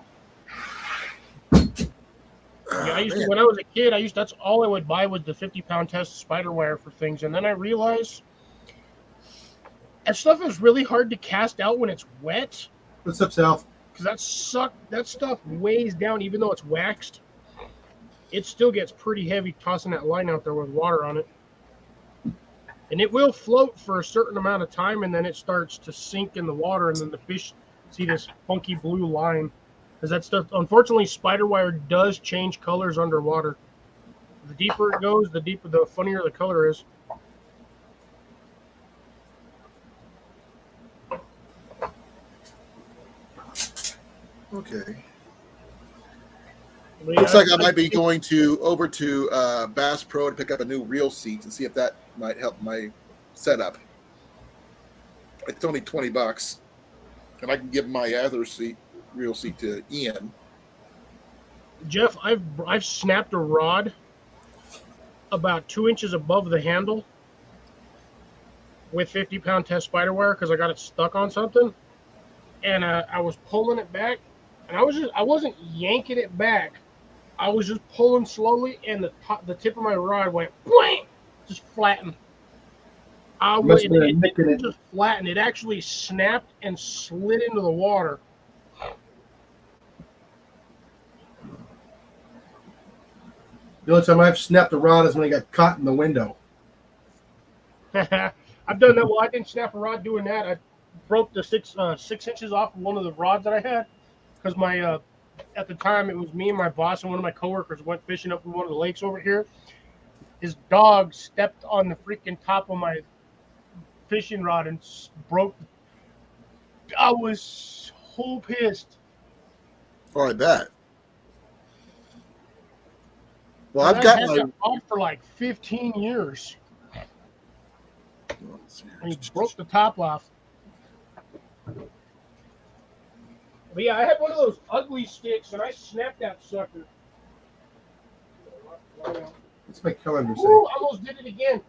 Yeah, when I was a kid, that's all I would buy was the 50-pound test spider wire for things, and then I realized that stuff is really hard to cast out when it's wet. What's up, Sal? Because that stuff weighs down, even though it's waxed. It still gets pretty heavy tossing that line out there with water on it. And it will float for a certain amount of time, and then it starts to sink in the water, and then the fish see this funky blue line. Because that stuff, unfortunately, spider wire does change colors underwater. The deeper it goes, the funnier the color is. Okay. But Looks yeah, like I might be going over to Bass Pro to pick up a new reel seat and see if that might help my setup. It's only $20, and I can give my other reel seat to Ian. Jeff, I've snapped a rod about 2 inches above the handle with 50-pound test spider wire because I got it stuck on something, and I was pulling it back, and I wasn't yanking it back. I was just pulling slowly, and the tip of my rod went blank, just flattened. It didn't just flattened. It actually snapped and slid into the water. The only time I've snapped a rod is when I got caught in the window. I've done that. Well, I didn't snap a rod doing that. I broke the 6 inches off of one of the rods that I had because my at the time it was me and my boss and one of my coworkers went fishing up in one of the lakes over here. His dog stepped on the freaking top of my fishing rod and broke. I was so pissed. Oh, I bet. Well, I've got my rod for like 15 years. And he broke the top off. But yeah, I had one of those ugly sticks, and I snapped that sucker. What's my calendar say? Ooh, I almost did it again.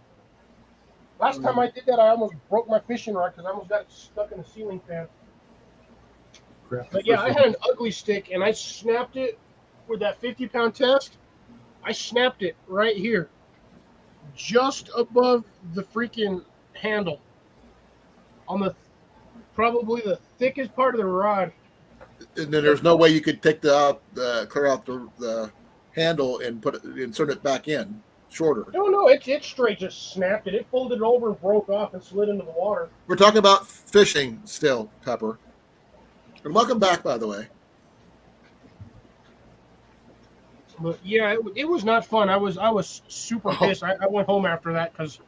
Last time I did that, I almost broke my fishing rod because I almost got it stuck in the ceiling fan. But yeah, I had an ugly stick, and I snapped it with that 50-pound test. I snapped it right here, just above the freaking handle, on probably the thickest part of the rod. And then there's no way you could take clear out the handle and insert it back in shorter. No, it straight just snapped it. It folded over and broke off and slid into the water. We're talking about fishing still, Pepper. And welcome back, by the way. But yeah, it was not fun. I was super pissed. I went home after that because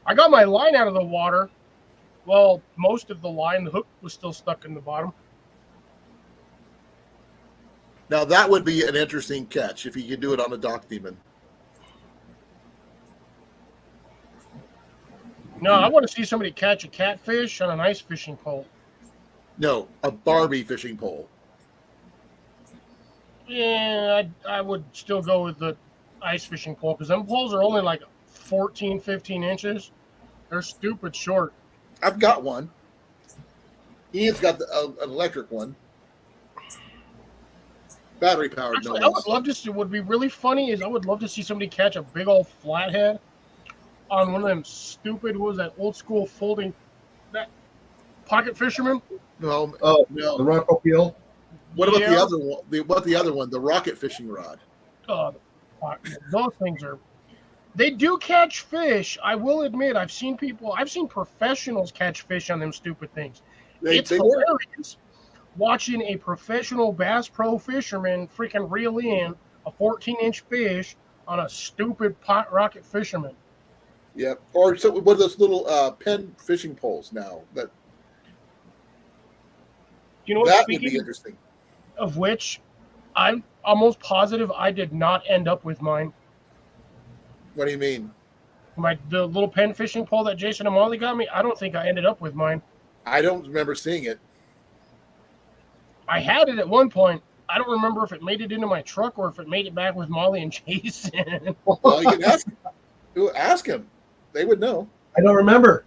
I got my line out of the water. Well, most of the line, the hook was still stuck in the bottom. Now that would be an interesting catch if you could do it on a dock demon. No, I want to see somebody catch a catfish on an ice fishing pole. No, a Barbie fishing pole. Yeah, I would still go with the ice fishing pole because them poles are only like 14, 15 inches. They're stupid short. I've got one. Ian's got an electric one. Battery powered. Actually, I would love to see. What would be really funny is I would love to see somebody catch a big old flathead on one of them stupid. What was that old school folding that pocket fisherman? No, Oh, no. the rock peel. What about Yeah. the other one? What the other one? The rocket fishing rod. Those things are. They do catch fish. I will admit, I've seen professionals catch fish on them stupid things. It's work. hilarious watching a professional Bass Pro fisherman freaking reel in a 14-inch fish on a stupid pot rocket fisherman. Yeah. Or so what are those little pen fishing poles now? That You know what? that would Speaking be interesting. of which, I'm almost positive I did not end up with mine. What do you mean? The little pen fishing pole that Jason and Molly got me, I don't think I ended up with mine. I don't remember seeing it. I had it at one point. I don't remember if it made it into my truck or if it made it back with Molly and Jason. Well, you can ask him. They would know. I don't remember.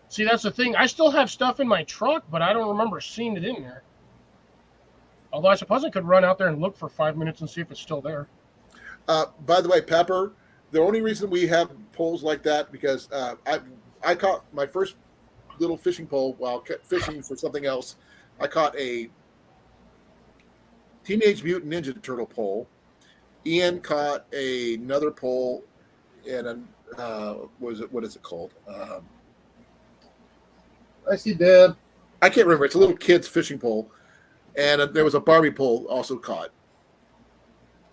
See, that's the thing. I still have stuff in my truck, but I don't remember seeing it in there. Although I suppose I could run out there and look for 5 minutes and see if it's still there. By the way, Pepper, the only reason we have poles like that because I caught my first little fishing pole while fishing for something else. I caught a Teenage Mutant Ninja Turtle pole. Ian caught another pole and what is it called? I see Deb. I can't remember. It's a little kid's fishing pole. And there was a Barbie pole also caught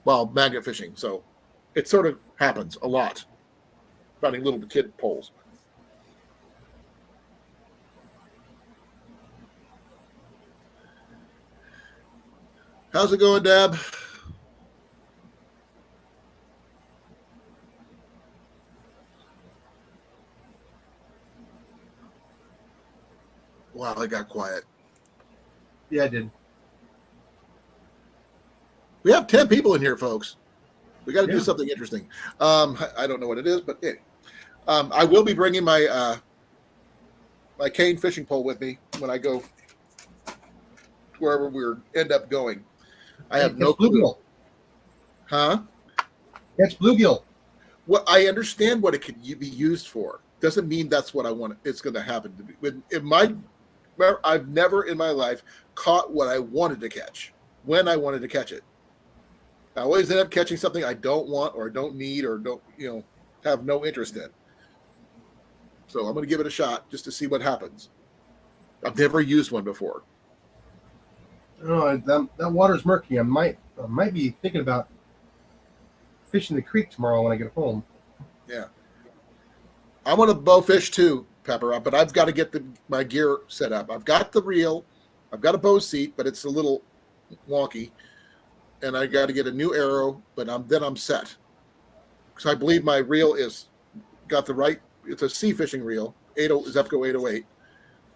while magnet fishing. So it sort of happens a lot, finding little kid poles. How's it going, Deb? Wow, I got quiet. Yeah, I did. We have 10 people in here, folks. We got to do Yeah. something interesting. I don't know what it is, but hey. I will be bringing my my cane fishing pole with me when I go wherever we end up going. I have no clue. Bluegill. Huh? Catch bluegill. Well, I understand what it could be used for. Doesn't mean that's what I want. It's going to happen to be. I've never in my life caught what I wanted to catch when I wanted to catch it. I always end up catching something I don't want or don't need or don't have no interest in. So I'm going to give it a shot just to see what happens. I've never used one before. Oh, that water's murky. I might be thinking about fishing the creek tomorrow when I get home. Yeah. I want to bow fish too, Pepper, but I've got to get my gear set up. I've got the reel. I've got a bow seat, but it's a little wonky. And I got to get a new arrow, but then I'm set. Because I believe my reel got the right, it's a sea fishing reel, Zepco 808.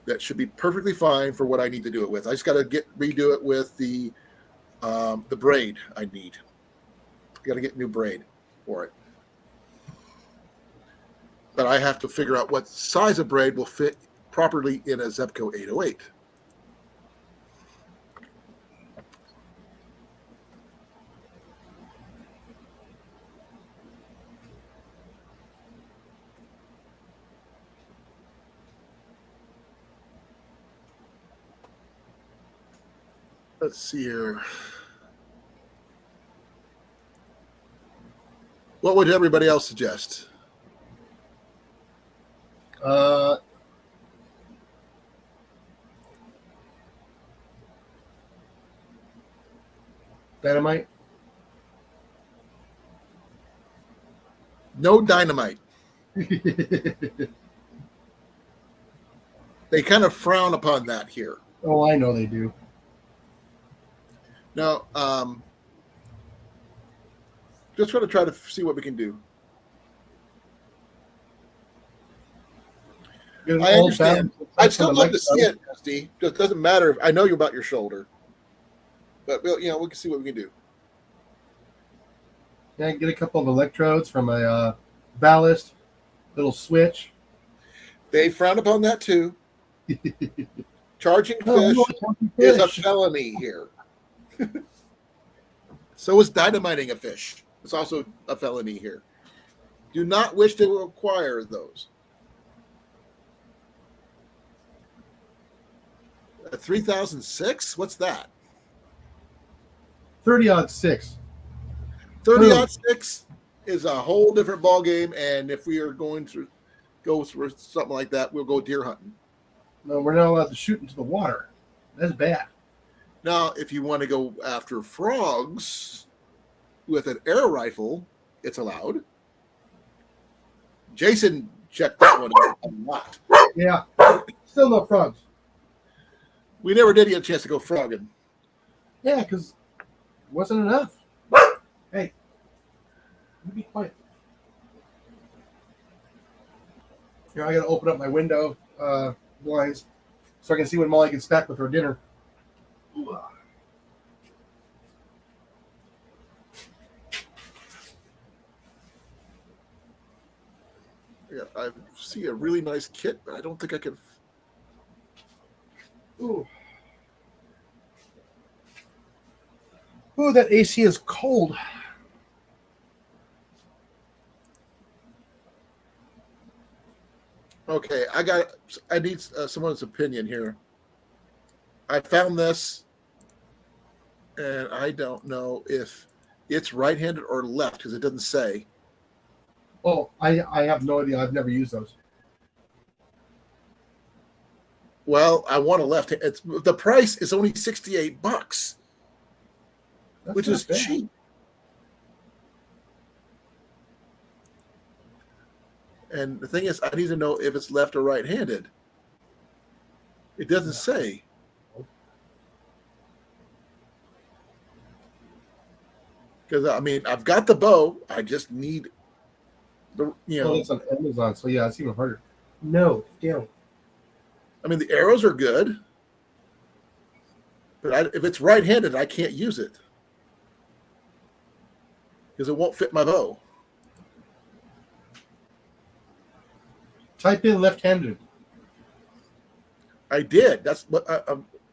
That should be perfectly fine for what I need to do it with. I just got to redo it with the braid I need. I got to get new braid for it. But I have to figure out what size of braid will fit properly in a Zepco 808. Let's see here. What would everybody else suggest? Dynamite. No dynamite. They kind of frown upon that here. Oh, I know they do. Now, just going to try to see what we can do. Get an I old understand. balance, I'd still some love to see electrodes. it, Steve. Just doesn't matter. I know you're about your shoulder, but we can see what we can do. Yeah, get a couple of electrodes from a ballast, little switch. They frown upon that too. Charging Oh, fish we want healthy is a fish. felony here. So is dynamiting a fish. It's also a felony here. Do not wish to acquire those. 3006? What's that? 30-06. 30-06 is a whole different ball game, and if we are going to go for something like that, we'll go deer hunting. No, we're not allowed to shoot into the water. That's bad. Now, if you want to go after frogs with an air rifle, it's allowed. Jason checked that one out a lot. Yeah. Still no frogs. We never did get a chance to go frogging. Yeah, because it wasn't enough. Hey, you be quiet. Here, I got to open up my window blinds so I can see when Molly gets back with her dinner. Yeah, I see a really nice kit, but I don't think I can. Ooh. Ooh, that AC is cold. Okay, I need someone's opinion here. I found this, and I don't know if it's right-handed or left because it doesn't say. Oh, I have no idea. I've never used those. Well, I want a left. It's the price is only $68, That's which not is bad. cheap. And the thing is, I need to know if it's left or right-handed. It doesn't say. Because I mean, I've got the bow. I just need the Oh, it's on Amazon, so yeah, it's even harder. No, don't. I mean, the arrows are good, but if it's right-handed, I can't use it because it won't fit my bow. Type in left-handed. I did. That's what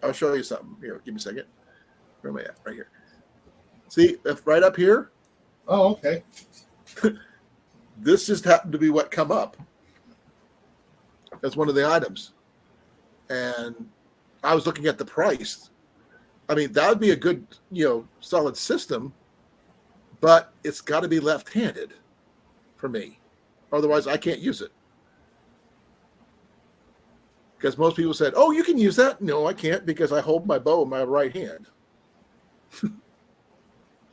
I'll show you something. Here, give me a second. Where am I at? Right here. See, if right up here, Oh, okay. this just happened to be what come up as one of the items. And I was looking at the price. I mean, that would be a good, solid system, but it's got to be left-handed for me. Otherwise, I can't use it. Because most people said, "Oh, you can use that." No, I can't because I hold my bow in my right hand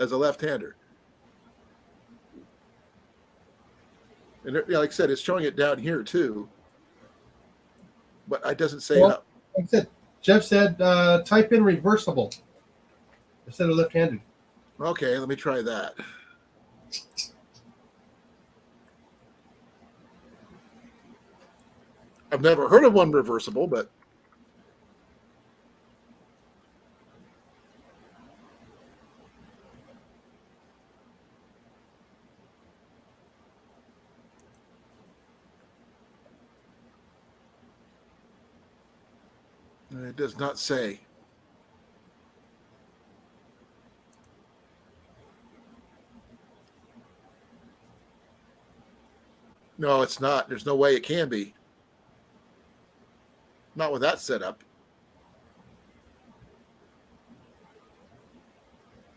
as a left-hander. And like I said, it's showing it down here too, but it doesn't say Well, up. like I said, Jeff said type in reversible instead of left-handed. Okay, let me try that. I've never heard of one reversible, but it does not say. No, it's not. There's no way it can be. Not with that setup.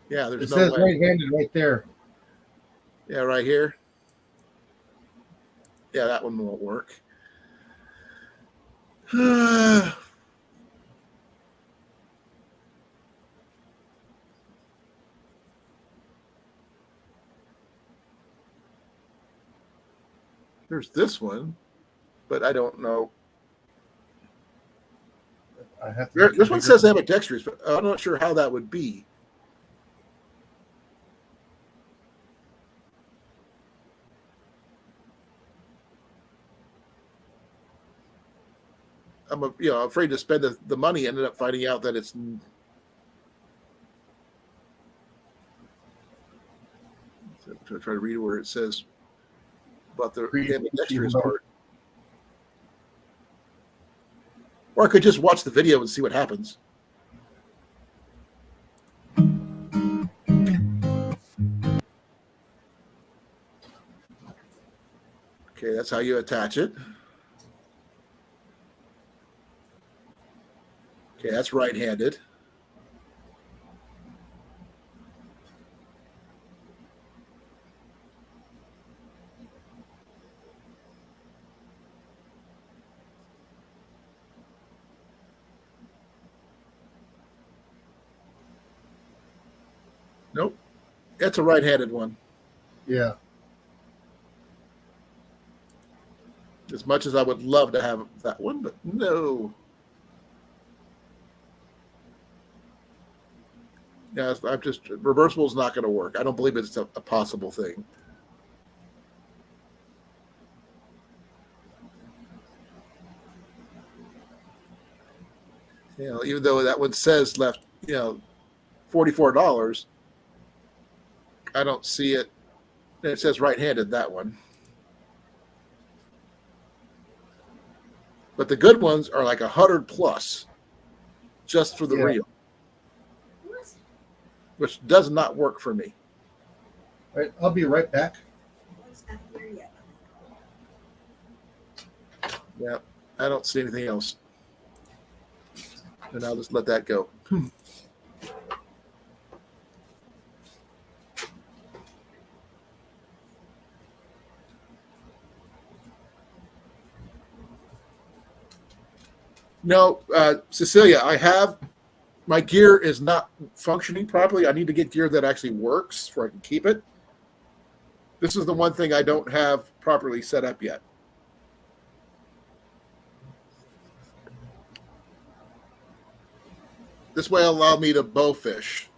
Yeah, It there's no says way. right-handed right there. Yeah, right here. Yeah, that one won't work. There's this one, but I don't know. I have to This one says ambidextrous, but I'm not sure how that would be. afraid to spend the money. Ended up finding out that it's. To try to read where it says about the ambidextrous part. Or I could just watch the video and see what happens. Okay, that's how you attach it. Okay, that's right-handed. Nope. That's a right-handed one. Yeah. As much as I would love to have that one, but no. Yeah, I'm just reversible is not going to work. I don't believe it's a possible thing. Even though that one says left, $44, I don't see it. It says right-handed, that one. But the good ones are like 100 plus just for the reel, which does not work for me. All right, I'll be right back. Yeah, I don't see anything else. And I'll just let that go. No, Cecilia, my gear is not functioning properly. I need to get gear that actually works before I can keep it. This is the one thing I don't have properly set up yet. This way will allow me to bow fish,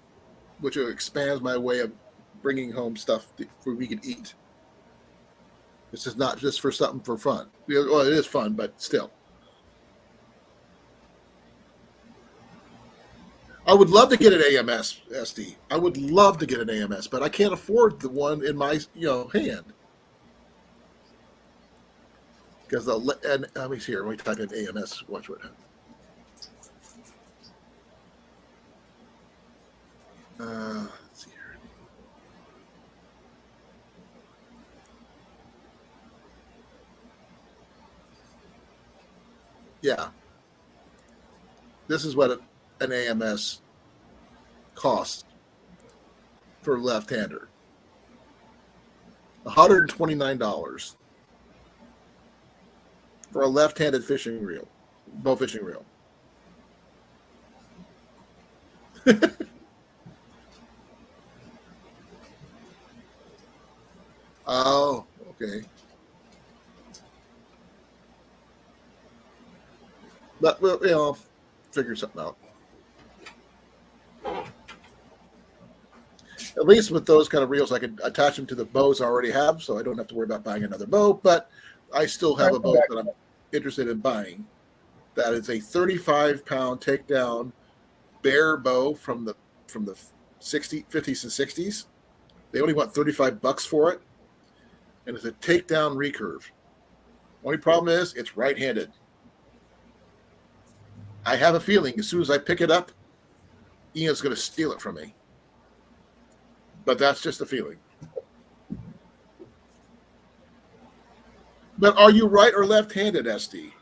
which expands my way of bringing home stuff for we can eat. This is not just for something for fun. Well, it is fun, but still. I would love to get an AMS SD. I would love to get an AMS, but I can't afford the one in my hand. Because let me see here. Let me type in AMS. Watch what happens. Let's see here. Yeah. This is what an AMS costs for left-hander. $129 for a left-handed fishing reel, bow fishing reel. Oh, okay. But I'll figure something out. At least with those kind of reels, I can attach them to the bows I already have, so I don't have to worry about buying another bow. But I still have a bow that I'm interested in buying. That is a 35-pound takedown bear bow from the 50s and 60s. They only want $35 for it, and it's a takedown recurve. Only problem is it's right-handed. I have a feeling as soon as I pick it up, Ian's going to steal it from me. But that's just a feeling. But are you right or left-handed, SD?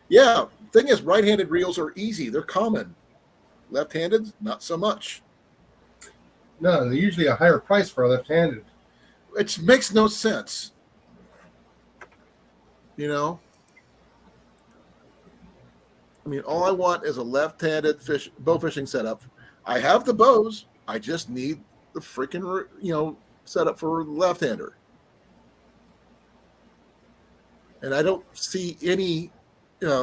Yeah, thing is, right-handed reels are easy. They're common. Left-handed, not so much. No, they're usually a higher price for a left-handed. It makes no sense. I mean, all I want is a left-handed bow fishing setup. I have the bows. I just need the freaking, setup for left-hander. And I don't see any,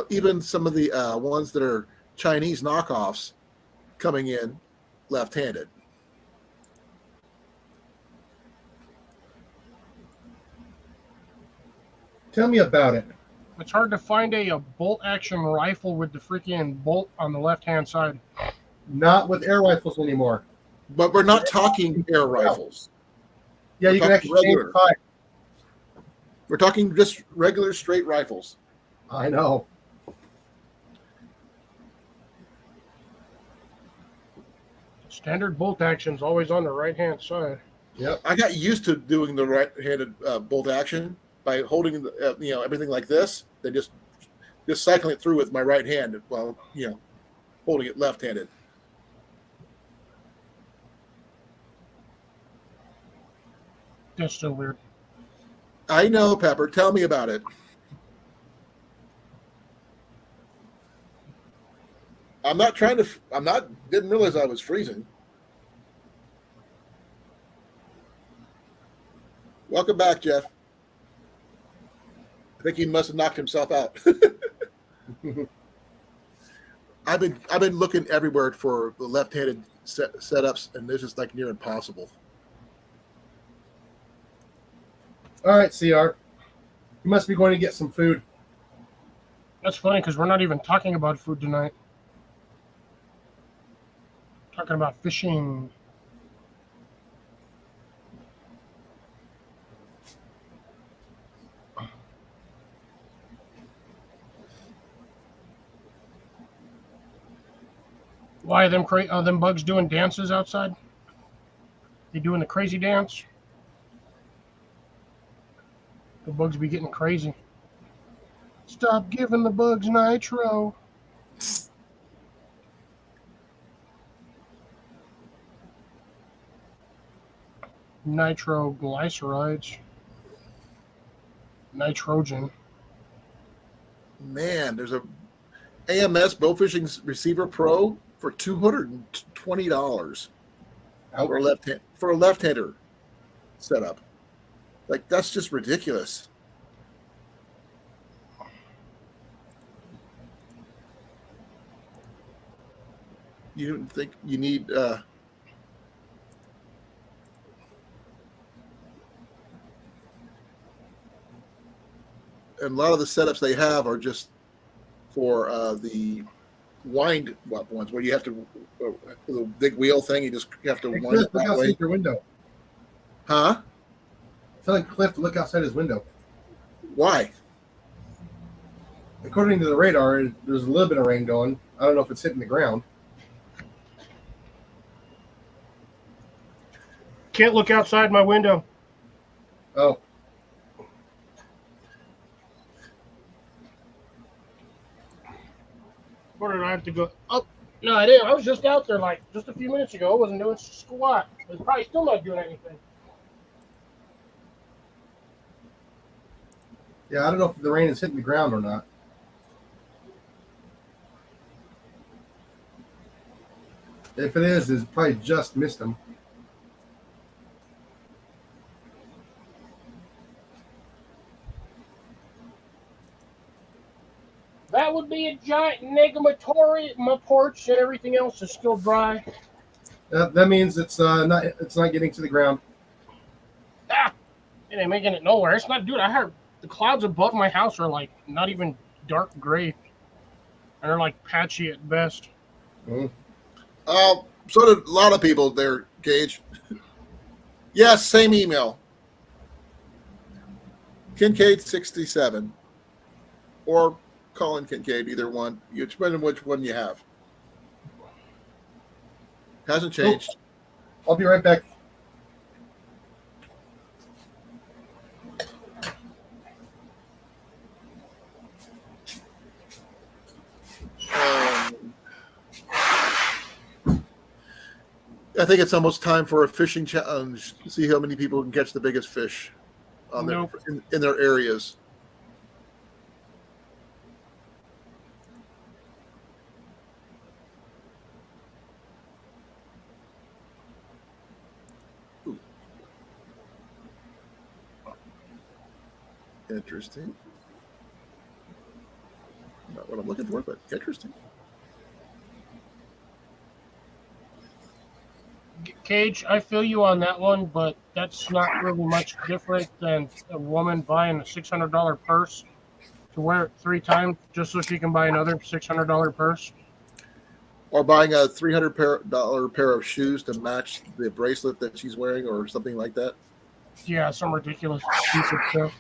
even some of the ones that are Chinese knockoffs coming in left-handed. Tell me about it. It's hard to find a bolt action rifle with the freaking bolt on the left hand side. Not with air rifles anymore. But we're not talking air rifles. Yeah, We're you can talking actually change regular. the fire. We're talking just regular straight rifles. I know. Standard bolt action's always on the right hand side. Yep. I got used to doing the right-handed bolt action by holding the, everything like this. Then just cycling it through with my right hand while holding it left-handed. That's still weird. I know, Pepper. Tell me about it. Didn't realize I was freezing. Welcome back, Jeff. I think he must have knocked himself out. I've been looking everywhere for the left-handed setups, and this is like near impossible. All right, CR. You must be going to get some food. That's funny because we're not even talking about food tonight. Talking about fishing. Why are them bugs doing dances outside? They doing the crazy dance? The bugs be getting crazy. Stop giving the bugs nitro. Nitroglycerides. Nitrogen. Man, there's a AMS Bowfishing Receiver Pro for $220 for a left-hander setup. Like, that's just ridiculous. You don't think you need and a lot of the setups they have are just for the wind ones where you have to the big wheel thing. You have to wind it Look that outside way. your window. Huh? Telling Cliff to look outside his window. Why? According to the radar, there's a little bit of rain going. I don't know if it's hitting the ground. Can't look outside my window. Oh. Where did I have to go? Oh, no, I didn't. I was just out there like just a few minutes ago. I wasn't doing squat. I was probably still not doing anything. Yeah, I don't know if the rain is hitting the ground or not. If it is, it's probably just missed them. That would be a giant negatory. My porch and everything else is still dry. That means it's not getting to the ground. Ah, it ain't making it nowhere. It's not, dude. I heard the clouds above my house are like not even dark gray, and they're like patchy at best. Mm. So did a lot of people there, Gage. Yes, same email. Kincaid67 or Colan Kincaid, either one. You depend on which one you have. Hasn't changed. I'll be right back. I think it's almost time for a fishing challenge to see how many people can catch the biggest fish on Nope. in their areas. Ooh. Interesting. Not what I'm looking for, but interesting. Cage, I feel you on that one, but that's not really much different than a woman buying a $600 purse to wear it 3 times just so she can buy another $600 purse. Or buying a $300 pair of shoes to match the bracelet that she's wearing, or something like that. Yeah, some ridiculous, stupid stuff.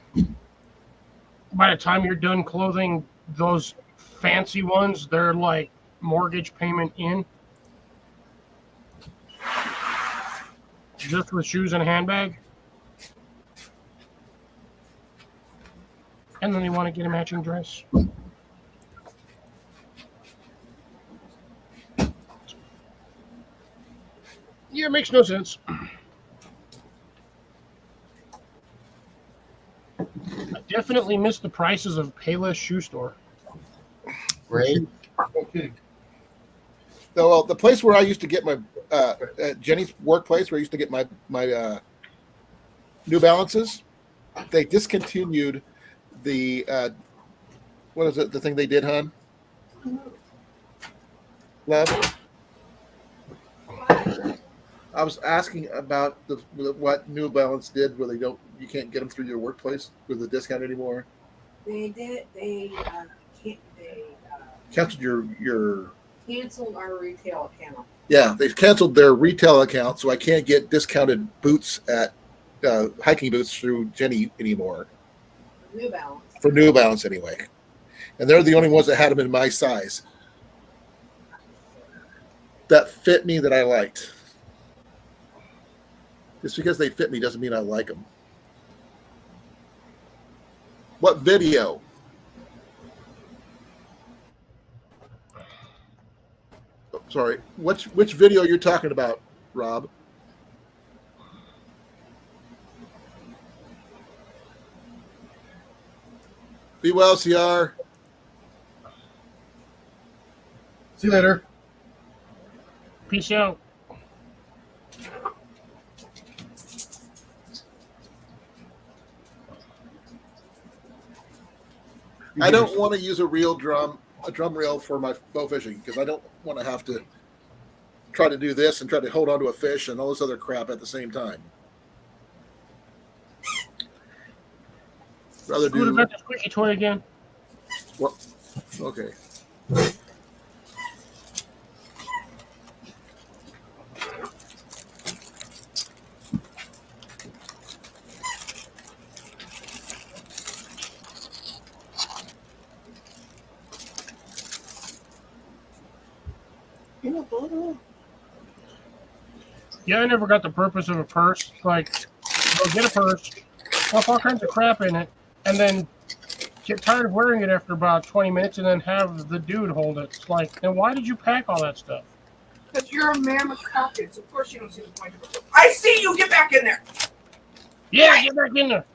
By the time you're done clothing those fancy ones, they're like mortgage payment in. Just with shoes and a handbag. And then they want to get a matching dress. Yeah, it makes no sense. I definitely miss the prices of Payless Shoe Store. Right? Okay. Well, the place where I used to get my at Jenny's workplace, where I used to get my New Balances, they discontinued the what is it? The thing they did, hon? Love. I was asking about what New Balance did, where you can't get them through your workplace with the discount anymore. They did. They Canceled your. canceled our retail account. Yeah, they've canceled their retail account, so I can't get discounted boots at hiking boots through Jenny anymore. New Balance. For New Balance, anyway. And they're the only ones that had them in my size. That fit me, that I liked. Just because they fit me doesn't mean I like them. What video? Oh, sorry. Which video you're talking about, Rob? Be well, CR. See you later. Peace out. I don't want to use a drum reel for my bow fishing, because I don't want to have to try to do this and try to hold on to a fish and all this other crap at the same time. Rather Who would have do got the squeaky toy again? well. Okay. Yeah, I never got the purpose of a purse. Like, go get a purse, stuff all kinds of crap in it, and then get tired of wearing it after about 20 minutes and then have the dude hold it. It's like, then why did you pack all that stuff? Because you're a man with pockets. Of course you don't see the point of it. I see you. Get back in there. Yeah, get back in there.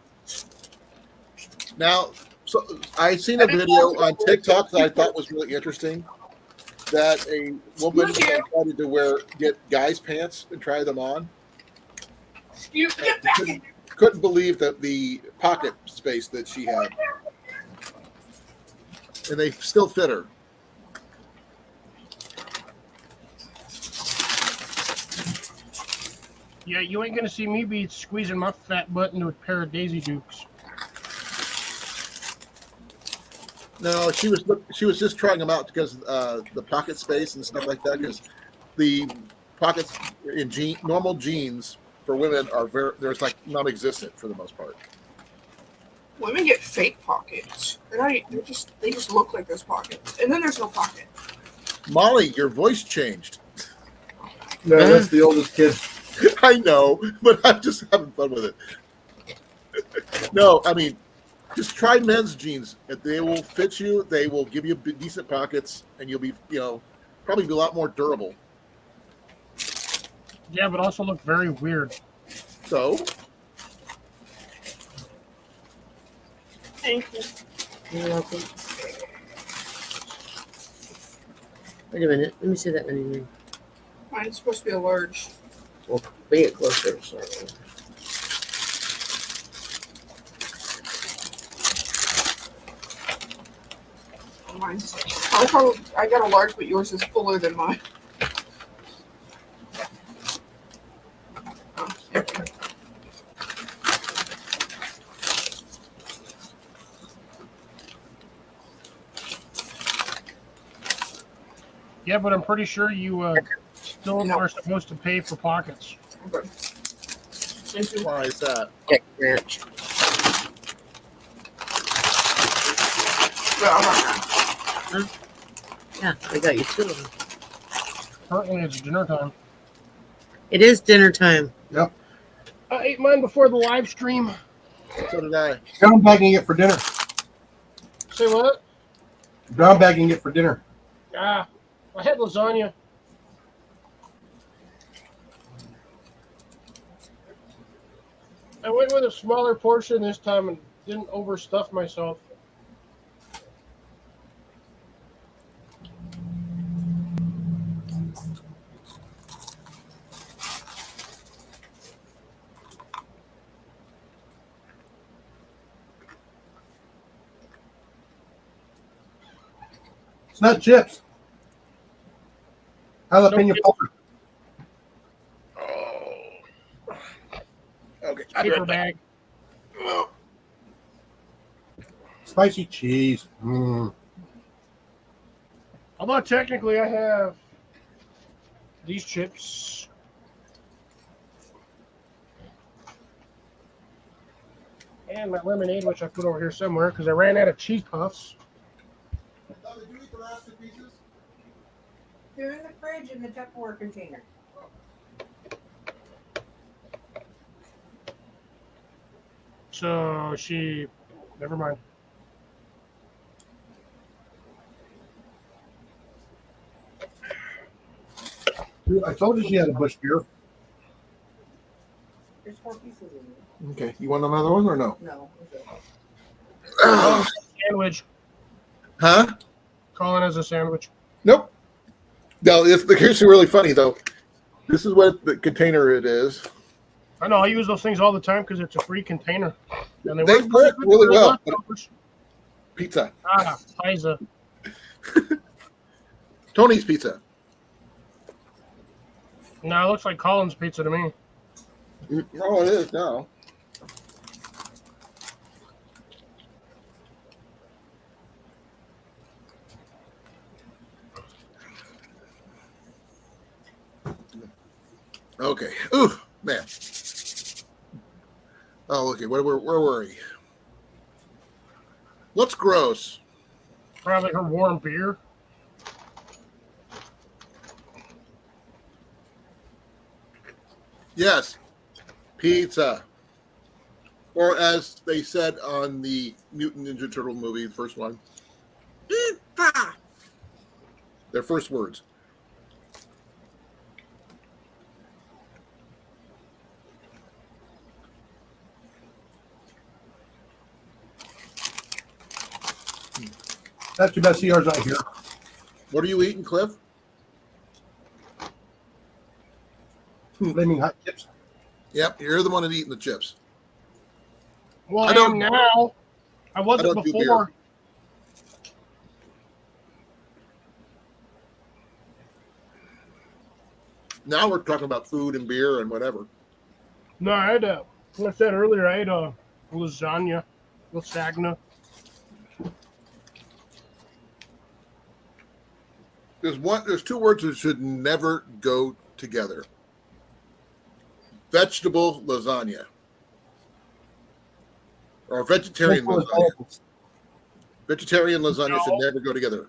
Now, so I seen a video on TikTok that I thought was really interesting. That a woman wanted to get guys' pants and try them on. You get back in there. Couldn't believe that the pocket space that she had, and they still fit her. Yeah, you ain't gonna see me be squeezing my fat butt into a pair of Daisy Dukes. No, she was just trying them out because the pocket space and stuff like that. Because the pockets in normal jeans for women are there's like non-existent for the most part. Women get fake pockets. They just look like those pockets, and then there's no pocket. Molly, your voice changed. No, that's the oldest kid. I know, but I'm just having fun with it. No, I mean, just try men's jeans. They will fit you. They will give you decent pockets, and you'll be, probably be a lot more durable. Yeah, but also look very weird. So, Thank you. You're welcome. Wait a minute. Let me see that many name. Mine's supposed to be a large. Well, bring it closer. Sorry. Mine's. I got a large, but yours is fuller than mine. Yeah, but I'm pretty sure you still No. are supposed to pay for pockets. Okay. Thank you. Why is that? Check ranch. Yeah, I got you two of them. Apparently, it's dinner time. It is dinner time. Yep. I ate mine before the live stream. So did I. Brown bagging it for dinner. Say what? Brown bagging it for dinner. Ah, I had lasagna. I went with a smaller portion this time and didn't overstuff myself. It's not chips. Jalapeno Nope. pepper. Oh. Okay. I'll be Paper right back. bag. Oh. Spicy cheese. Mm. Although technically I have these chips. And my lemonade, which I put over here somewhere because I ran out of cheese puffs. Did you eat the last two pieces? They're in the fridge in the Tupperware container. So she, never mind. I told you she had a bush beer. There's 4 pieces in there. Okay. You want another one or no? No. Okay. Sandwich. Huh? Colin has a sandwich. Nope. No, here's really funny though. This is what the container it is. I know I use those things all the time because it's a free container. And They work work good really for well. leftovers. Pizza. Ah, pizza. Tony's Pizza. No, it looks like Colin's pizza to me. Oh, it is now. Okay. Ooh, man. Oh, okay. Where were we? What's gross? Probably her warm beer. Yes, pizza. Or as they said on the Mutant Ninja Turtle movie, the first one, pizza. Their first words. That's too bad CR's not here. What are you eating, Cliff? Flaming hot chips. Yep, you're the one that's eating the chips. Well, I I don't- am now. I I wasn't don't do before. Now we're talking about food and beer and whatever. No, I had like I said earlier, I had a lasagna, lasagna. There's two words that should never go together. Vegetable lasagna. Or vegetarian lasagna. Vegetarian lasagna should never go together.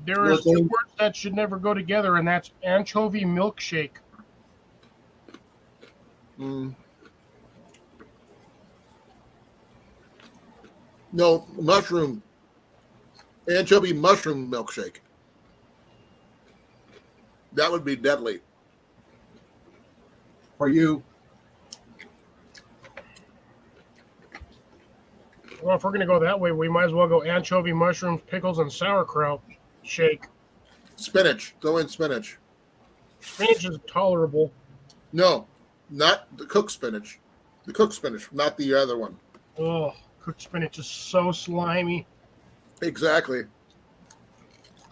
There is two words that should never go together, and that's anchovy milkshake. Mm. No, mushroom. Anchovy mushroom milkshake. That would be deadly. For you. Well, if we're going to go that way, we might as well go anchovy, mushrooms, pickles, and sauerkraut shake. Spinach. Throw in spinach. Spinach is tolerable. No, not the cooked spinach. The cooked spinach, not the other one. Oh, cooked spinach is so slimy. Exactly.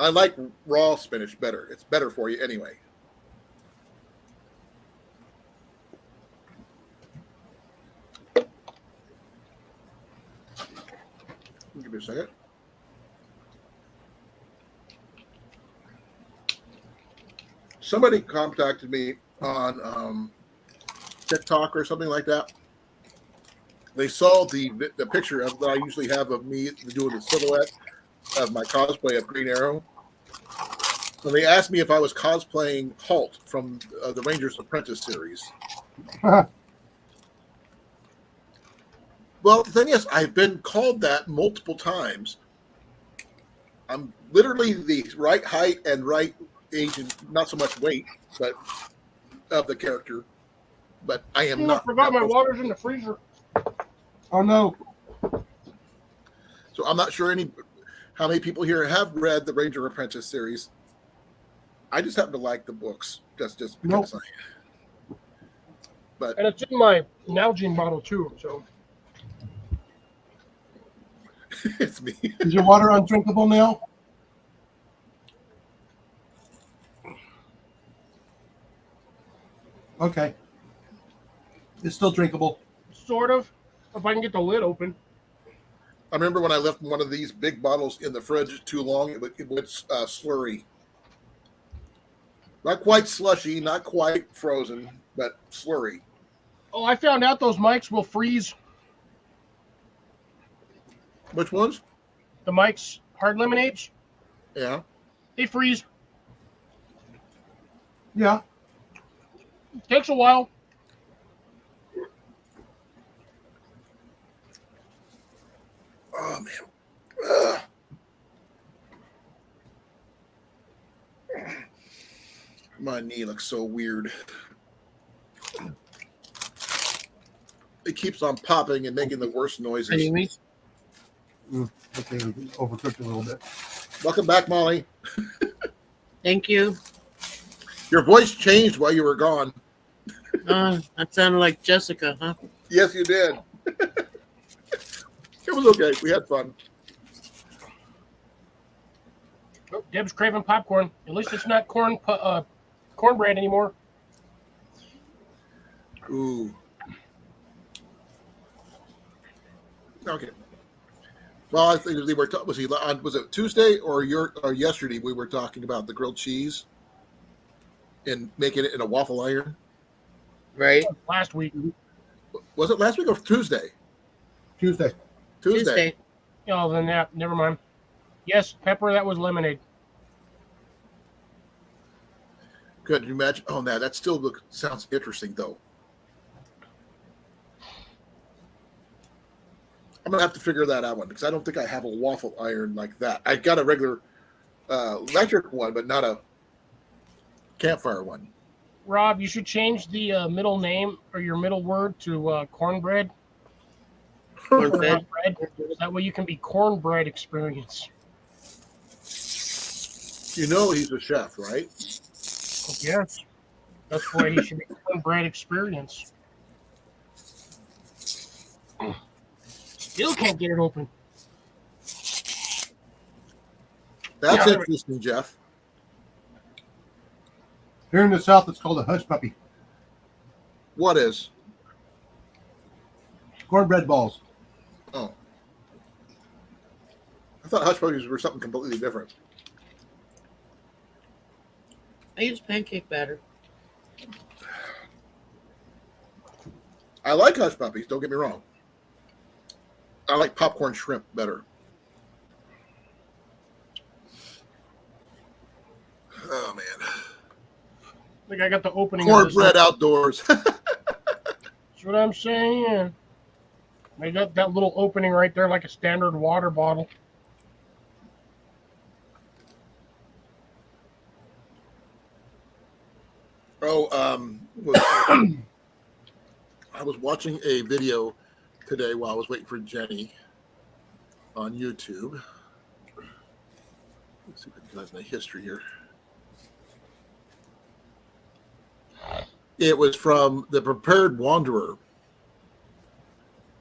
I like raw spinach better. It's better for you anyway. Give me a second. somebody contacted me on TikTok or something like that. They saw the picture of that I usually have of me doing the silhouette of my cosplay of Green Arrow. And they asked me if I was cosplaying Halt from the Ranger's Apprentice series. Well, the thing is, I've been called that multiple times. I'm literally the right height and right age, and not so much weight, but of the character. But I am Oh, not. I forgot my water's in the freezer. Oh no. So I'm not sure how many people here have read the Ranger Apprentice series. I just happen to like the books, just because I. But And it's in my Nalgene bottle too. So it's me. Is your water undrinkable now? Okay. It's still drinkable. sort of, if I can get the lid open. I remember when I left one of these big bottles in the fridge too long, it went slurry. Not quite slushy, not quite frozen, but slurry. Oh, I found out those mics will freeze. Which ones? The mics, hard lemonades, Yeah. they freeze. Yeah. Takes a while. Oh, man. Ugh. My knee looks so weird. It keeps on popping and making the worst noises. Anyways, Okay, overcooked a little bit. Welcome back, Molly. thank you. Your voice changed while you were gone. That sounded like Jessica, huh? Yes, you did. It was okay. We had fun. Oh, Deb's craving popcorn. At least it's not cornbread anymore. Ooh. Okay. Well, I think we were was it Tuesday or yesterday we were talking about the grilled cheese and making it in a waffle iron. Right. Last week. Was it last week or Tuesday? Tuesday. Tuesday. Oh, then that. Never mind. Yes, pepper. That was lemonade. Could you imagine? Oh, now that still sounds interesting, though. I'm gonna have to figure that out because I don't think I have a waffle iron like that. I got a regular electric one, but not a campfire one. Rob, you should change the middle name or your middle word to cornbread. Cornbread. That way you can be cornbread experience. You know he's a chef, right? Yes. That's why he should be cornbread experience. Still can't get it open. That's Yeah. interesting, Jeff. Here in the South, it's called a hush puppy. What is? Cornbread balls. Oh. I thought hush puppies were something completely different. I use pancake batter. I like hush puppies, don't get me wrong. I like popcorn shrimp better. Oh, man. I think I got the opening. of this. Cornbread outdoors. That's what I'm saying. They got that little opening right there like a standard water bottle. I was watching a video today while I was waiting for Jenny on YouTube. Let's see if I can get my history here. It was from the Prepared Wanderer.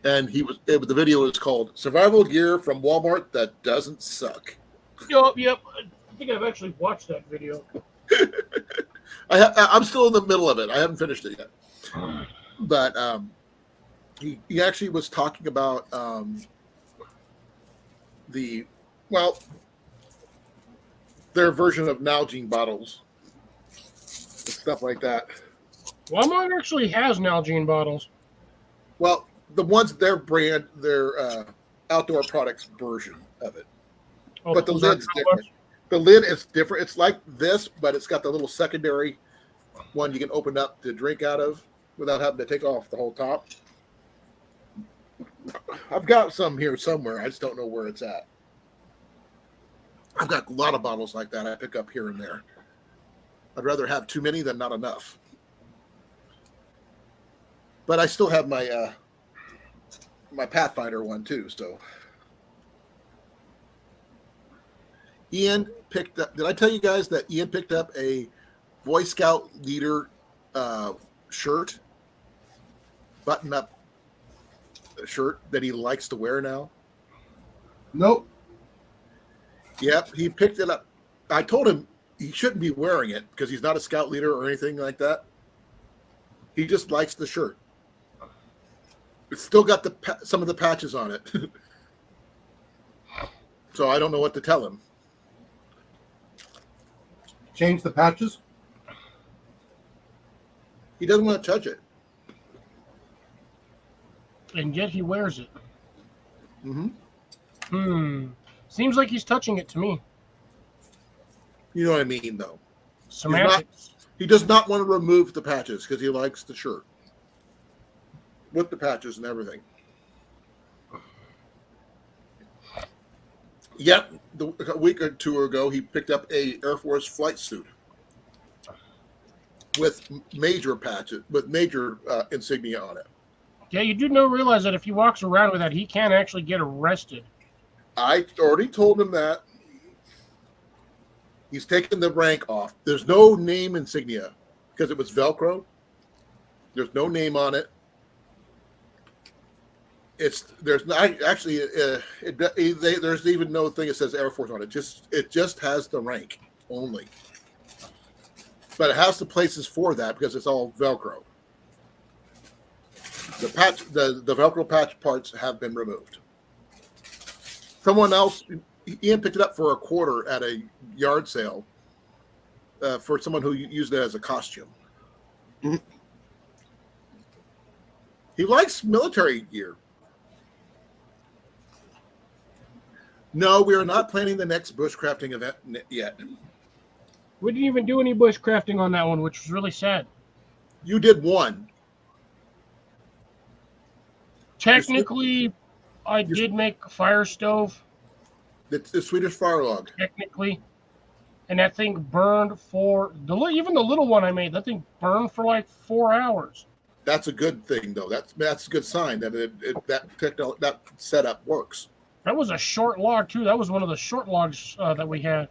And the video was called Survival Gear from Walmart That Doesn't Suck. Yep. I think I've actually watched that video. I'm still in the middle of it. I haven't finished it yet. But he actually was talking about their version of Nalgene bottles. stuff like that. Walmart actually has Nalgene bottles. Well, the ones their outdoor products version of it, Oh, but the those aren't lid's how different. much? The lid is different. It's like this, but it's got the little secondary one you can open up to drink out of without having to take off the whole top. I've got some here somewhere. I just don't know where it's at. I've got a lot of bottles like that I pick up here and there. I'd rather have too many than not enough. But I still have my my Pathfinder one too. So Ian picked up. Did I tell you guys that Ian picked up a Boy Scout leader shirt, button-up shirt that he likes to wear now? Nope. Yep, he picked it up. I told him he shouldn't be wearing it because he's not a scout leader or anything like that. He just likes the shirt. It's still got some of the patches on it. So I don't know what to tell him. Change the patches. He doesn't want to touch it. And yet he wears it. Mm-hmm. Seems like he's touching it to me. You know what I mean, though. Semantics. He does not want to remove the patches because he likes the shirt with the patches and everything. Yep, a week or two ago, he picked up a Air Force flight suit with major patches, with major insignia on it. Yeah, you do realize that if he walks around with that, he can actually get arrested. I already told him that. He's taken the rank off. There's no name insignia because it was Velcro. There's no name on it. There's not actually there's even no thing that says Air Force on it. It just has the rank only. But it has the places for that because it's all Velcro. The Velcro patch parts have been removed. Someone else, Ian picked it up for $25 at a yard sale for someone who used it as a costume. Mm-hmm. He likes military gear. No, we are not planning the next bushcrafting event yet. We didn't even do any bushcrafting on that one, which was really sad. You did one. Technically, I did make a fire stove. The Swedish fire log. Technically. And that thing burned for even the little one I made. That thing burned for like 4 hours. That's a good thing, though. That's a good sign that that setup works. That was a short log too. That was one of the short logs that we had.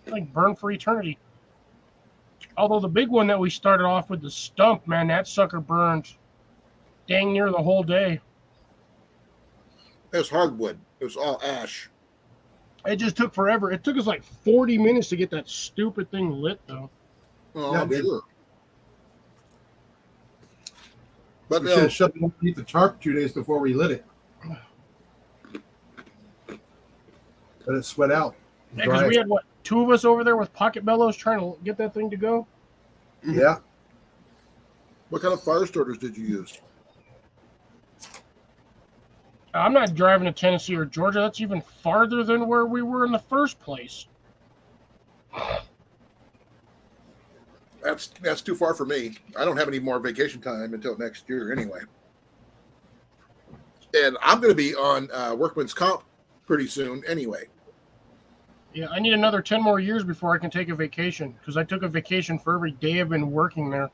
Like burned for eternity. Although the big one that we started off with, the stump, man, that sucker burned dang near the whole day. It was hardwood. It was all ash. It just took forever. It took us like 40 minutes to get that stupid thing lit, though. Oh, Yeah, I'm dude. sure. But We should have shut it underneath the tarp 2 days before we lit it. Let it sweat out. Yeah, because we had, 2 of us over there with pocket bellows trying to get that thing to go? Yeah. what kind of fire starters did you use? I'm not driving to Tennessee or Georgia. That's even farther than where we were in the first place. That's too far for me. I don't have any more vacation time until next year anyway. And I'm going to be on workman's comp pretty soon anyway. Yeah, I need another 10 more years before I can take a vacation, because I took a vacation for every day I've been working there.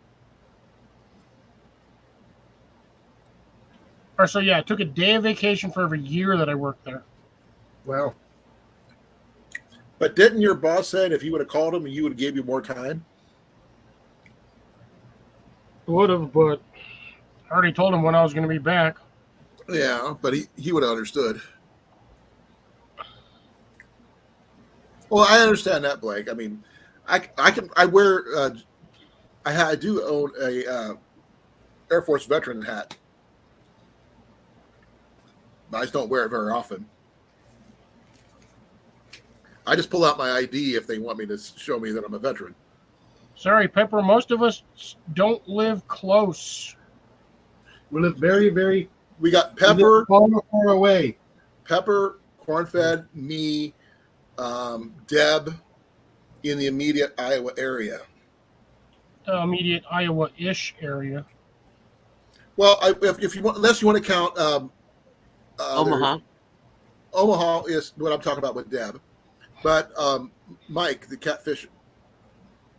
I took a day of vacation for every year that I worked there. Well, But didn't your boss say if you would have called him, you would have gave you more time? Would have, but I already told him when I was going to be back. Yeah, but he would have understood. Well, I understand that, Blake. I mean, I do own a Air Force veteran hat. I just don't wear it very often. I just pull out my ID if they want me to show me that I'm a veteran. Sorry, Pepper. Most of us don't live close. We live very, very. We got we live Pepper, far away. Pepper, Cornfed, me, Deb, in the immediate Iowa area. Immediate Iowa-ish area. Well, if you want, unless you want to count Omaha. Omaha is what I'm talking about with Deb, but Mike, the catfish,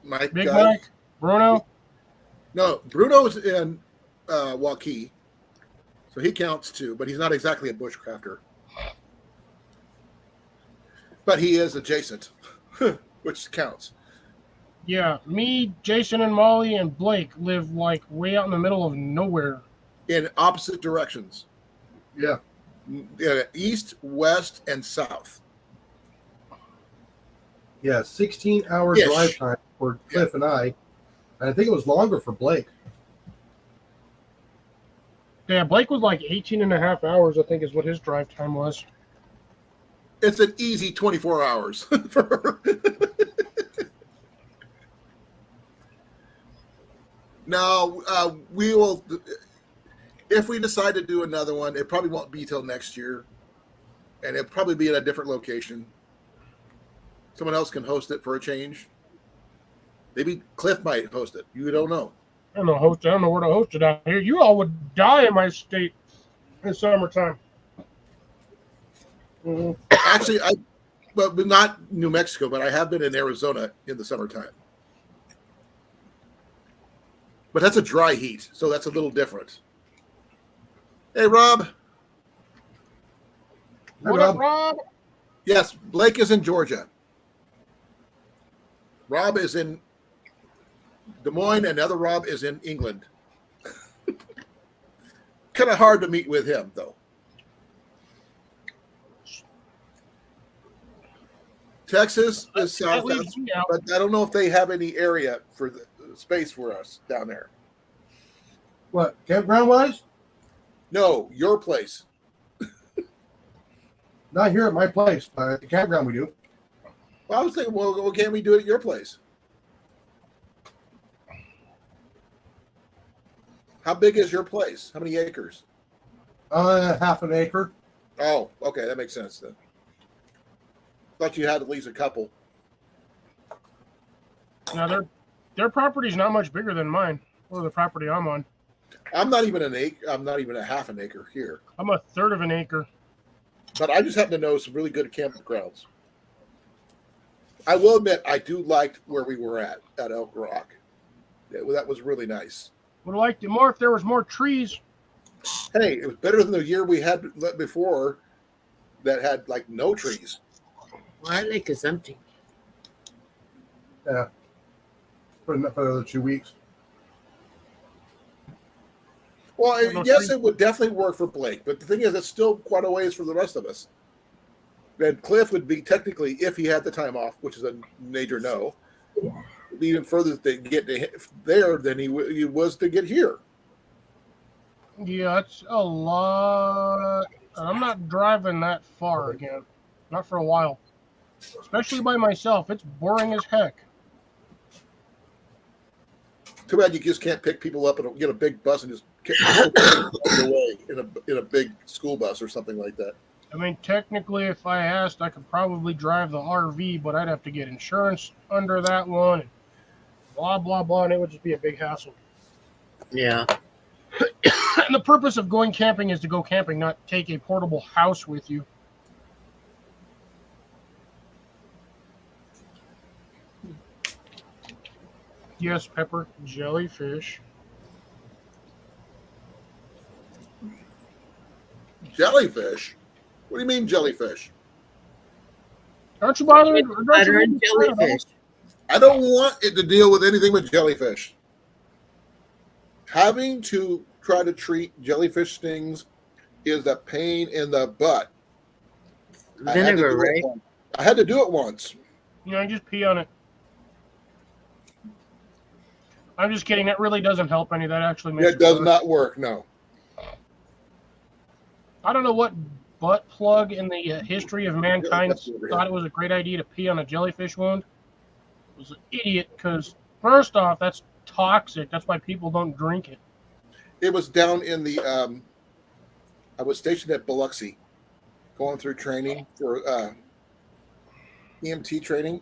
Mike, Big Mike, Bruno. No, Bruno's in Waukee, so he counts too, but he's not exactly a bushcrafter. But he is adjacent, which counts. Yeah, me, Jason, and Molly and Blake live like way out in the middle of nowhere. In opposite directions. Yeah. East, west, and south. Yeah, 16-hour Ish. drive time for Cliff and I. And I think it was longer for Blake. Yeah, Blake was like 18 and a half hours, I think is what his drive time was. It's an easy 24 hours for her. Now, we will, if we decide to do another one, it probably won't be till next year. And it'll probably be at a different location. Someone else can host it for a change. Maybe Cliff might host it. You don't know. I don't know where to host it out here. You all would die in my state in summertime. Actually, but not New Mexico, but I have been in Arizona in the summertime. But that's a dry heat, so that's a little different. Hey, Rob. What up, Rob? Yes, Blake is in Georgia. Rob is in Des Moines, and other Rob is in England. Kind of hard to meet with him, though. Texas is south, but I don't know if they have any area for the space for us down there. What, campground-wise? No, your place. Not here at my place, but at the campground we do. Well, I was thinking, well, can't we do it at your place? How big is your place? How many acres? Half an acre. Oh, okay, that makes sense then. Thought you had at least a couple. Now their property's not much bigger than mine, or the property I'm on. I'm not even an acre. I'm not even a half an acre here. I'm a third of an acre. But I just happen to know some really good campgrounds. I will admit, I do like where we were at Elk Rock. Yeah, well, that was really nice. Would have liked it more if there was more trees. Hey, it was better than the year we had before that had like no trees. Our lake is empty. Yeah. For another 2 weeks. Well, yes, it would definitely work for Blake, but the thing is, it's still quite a ways for the rest of us. And Cliff would be technically, if he had the time off, which is a major no, even further to get to there than he was to get here. Yeah, that's a lot. I'm not driving that far again. Not for a while. Especially by myself. It's boring as heck. Too bad you just can't pick people up and get a big bus and just away in a big school bus or something like that. I mean, technically, if I asked, I could probably drive the RV, but I'd have to get insurance under that one, and blah, blah, blah, and it would just be a big hassle. Yeah. And the purpose of going camping is to go camping, not take a portable house with you. Yes, Pepper, jellyfish. Jellyfish? What do you mean jellyfish? Aren't you bothering? Butter and jellyfish. I don't want it to deal with anything with jellyfish. Having to try to treat jellyfish stings is a pain in the butt. Vinegar, right? I had to do it once. You know, just pee on it. I'm just kidding. That really doesn't help any. That actually makes It does not work, no. I don't know what butt plug in the history of mankind thought it was a great idea to pee on a jellyfish wound. It was an idiot because First off, that's toxic. That's why people don't drink it. It was down in the. I was stationed at Biloxi, going through training for EMT training,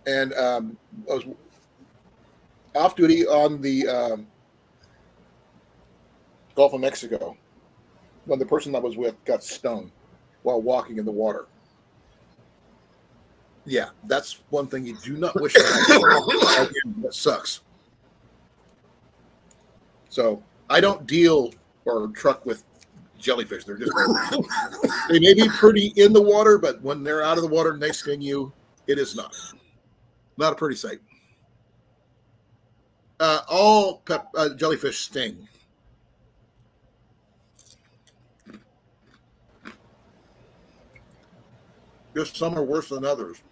and I was off duty on the Gulf of Mexico when the person I was with got stung while walking in the water. Yeah, that's one thing you do not wish to happen. That sucks. So I don't deal or truck with jellyfish. They're just they may be pretty in the water, but when they're out of the water and they sting you, it is not a pretty sight. All jellyfish sting. Just some are worse than others.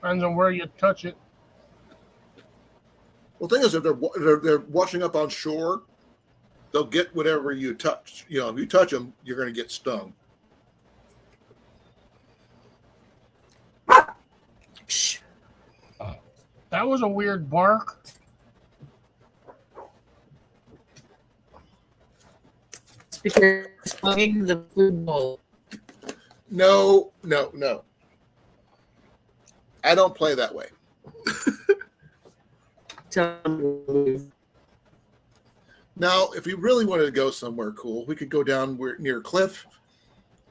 Depends on where you touch it. Well, the thing is, if they're washing up on shore, they'll get whatever you touch. You know, if you touch them, you're going to get stung. Shh. That was a weird bark. It's because plugging the food bowl. No. I don't play that way. Tell them. Now, if we really wanted to go somewhere cool, we could go down near Cliff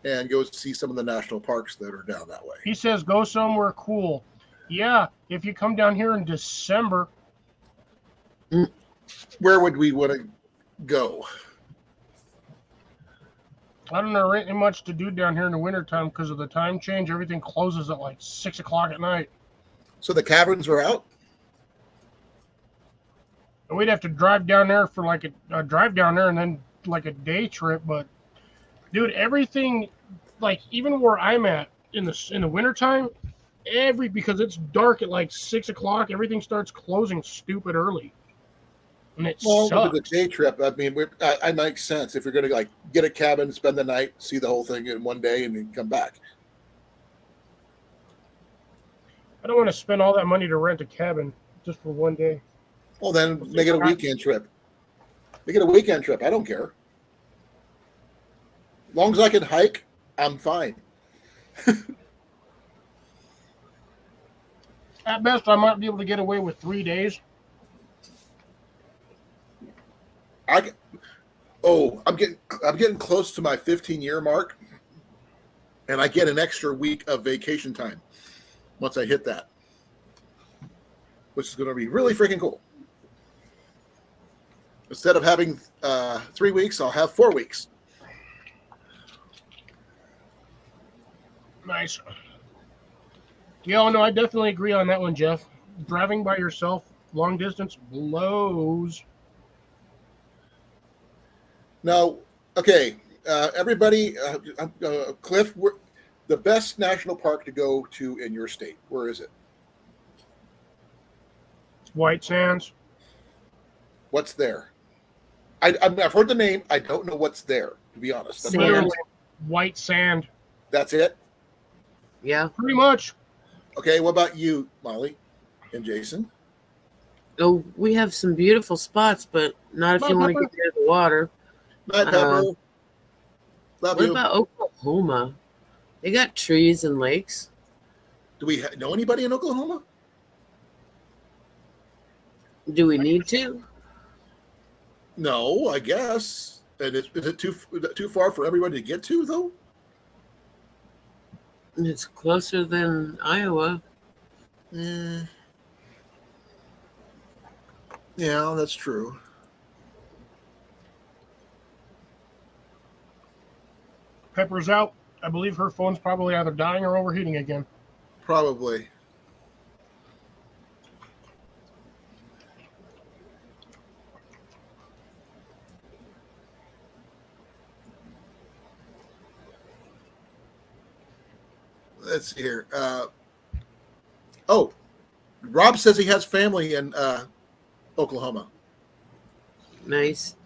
and go see some of the national parks that are down that way. He says go somewhere cool. Yeah, if you come down here in December. Where would we want to go? I don't know, there ain't much to do down here in the wintertime because of the time change. Everything closes at like 6 o'clock at night. So the caverns are out? And we'd have to drive down there for like a drive down there and then like a day trip. But dude, everything, like even where I'm at in the wintertime, because it's dark at like 6 o'clock, everything starts closing stupid early. And it Well, sucks. with a day trip, I mean, I makes sense if you're going to like get a cabin, spend the night, see the whole thing in one day, and then come back. I don't want to spend all that money to rent a cabin just for one day. Well, then make it a weekend trip. Make it a weekend trip. I don't care. As long as I can hike, I'm fine. At best, I might be able to get away with 3 days. I'm getting close to my 15-year mark, and I get an extra week of vacation time once I hit that, which is going to be really freaking cool. Instead of having 3 weeks, I'll have 4 weeks. Nice. Yeah, no, I definitely agree on that one, Jeff. Driving by yourself, long distance, blows. Now, okay, everybody, Cliff, the best national park to go to in your state, where is it? White Sands. What's there? I've heard the name. I don't know what's there, to be honest. That's Sand. Literally white sand. That's it? Yeah. Pretty much. Okay, what about you, Molly and Jason? Oh, we have some beautiful spots, but not if Not you want to Pepper. get near the water. Night, Pepper. Love What you. about Oklahoma? They got trees and lakes. Do we know anybody in Oklahoma? Do we need to? No, I guess. And is it too far for everybody to get to, though? It's closer than Iowa. Yeah, that's true. Pepper's out. I believe her phone's probably either dying or overheating again. Probably. Let's see here. Rob says he has family in Oklahoma. Nice.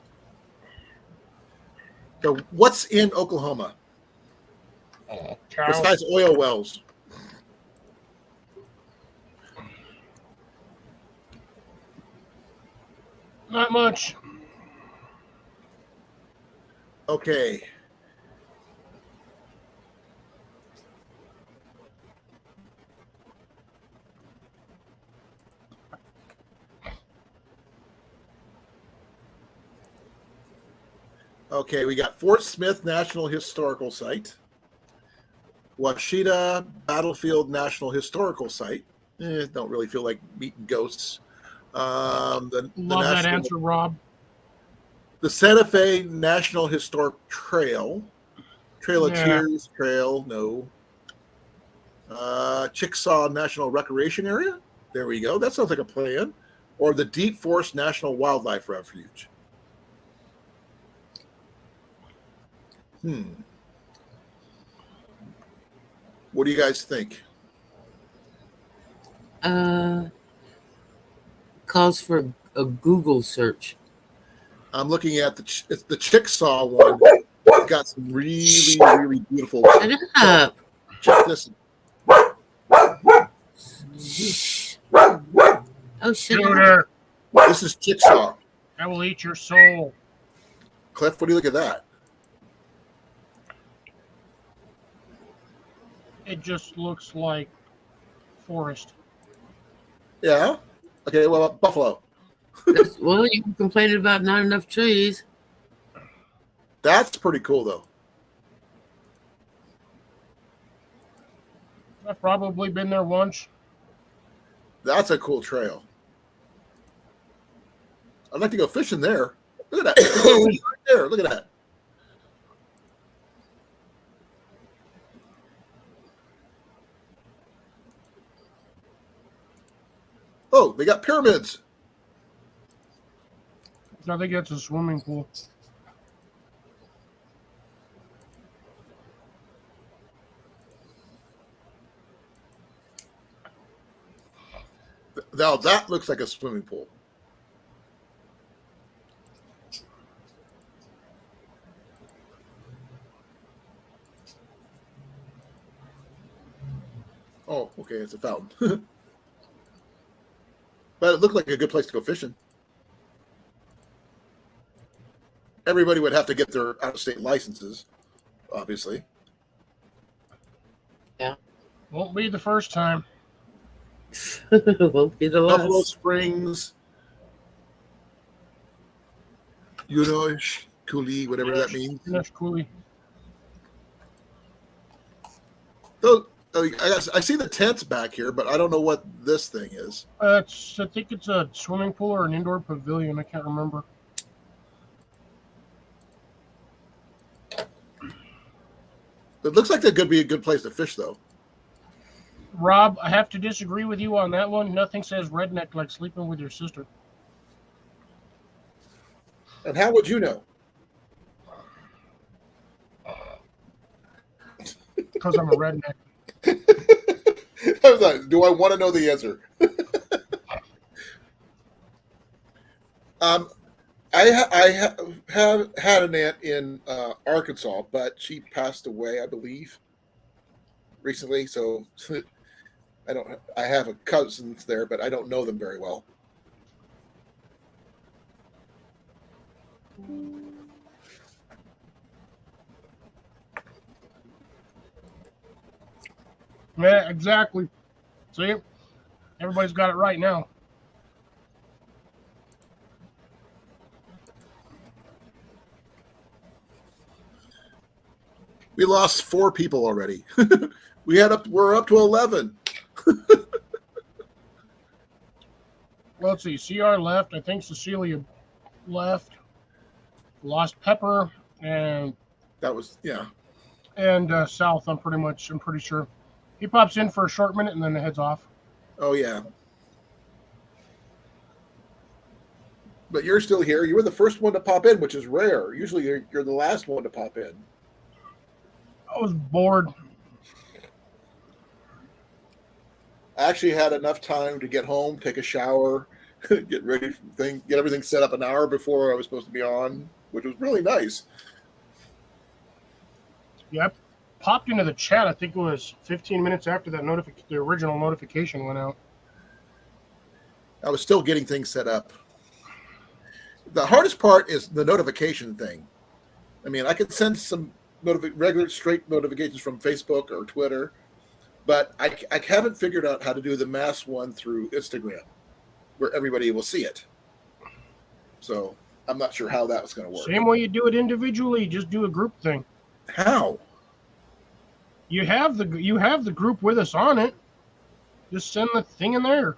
So what's in Oklahoma Cows. besides oil wells? Not much. Okay. Okay, we got Fort Smith National Historical Site, Washita Battlefield National Historical Site. Don't really feel like meeting ghosts. The Love that National, answer, Rob. the Santa Fe National Historic Trail, Trail of Yeah. Tears Trail, no. Chickasaw National Recreation Area. There we go. That sounds like a plan. Or the Deep Forest National Wildlife Refuge. What do you guys think? Calls for a Google search. I'm looking at it's the Chickasaw one. It's got some really, really beautiful. Shut up. Check this. Oh, shut up. Shooter, This is Chickasaw. I will eat your soul. Cliff, what do you look at that? It just looks like forest. Yeah. Okay. Well, buffalo. Well, you can complain about not enough trees. That's pretty cool, though. I've probably been there once. That's a cool trail. I'd like to go fishing there. Look at that. Right there. Look at that. Oh, they got pyramids. I think it's a swimming pool. Now that looks like a swimming pool. Oh, okay, it's a fountain. But it looked like a good place to go fishing. Everybody would have to get their out-of-state licenses, obviously. Won't be the first time. Won't be the Buffalo last. Springs, Cooley, whatever that means. That's cool. So, I see the tents back here, but I don't know what this thing is. I think it's a swimming pool or an indoor pavilion. I can't remember. It looks like that could be a good place to fish, though. Rob, I have to disagree with you on that one. Nothing says redneck like sleeping with your sister. And how would you know? Because I'm a redneck. I was like, do I want to know the answer? I have had an aunt in Arkansas, but she passed away, I believe, recently. So I have a cousins there, but I don't know them very well. Yeah, exactly. See? Everybody's got it right now. We lost 4 people already. We're up to 11. Well, let's see. CR left. I think Cecilia left. Lost Pepper and That was South. I'm pretty sure. He pops in for a short minute and then heads off. Oh yeah. But you're still here. You were the first one to pop in, which is rare. Usually you're the last one to pop in. I was bored. I actually had enough time to get home, take a shower, get ready for the thing, get everything set up an hour before I was supposed to be on, which was really nice. Yeah, I popped into the chat. I think it was 15 minutes after that the original notification went out. I was still getting things set up. The hardest part is the notification thing. I mean, I could send some regular straight notifications from Facebook or Twitter, but I haven't figured out how to do the mass one through Instagram, where everybody will see it. So I'm not sure how that was going to work. Same way you do it individually, just do a group thing. How? You have the group with us on it. Just send the thing in there.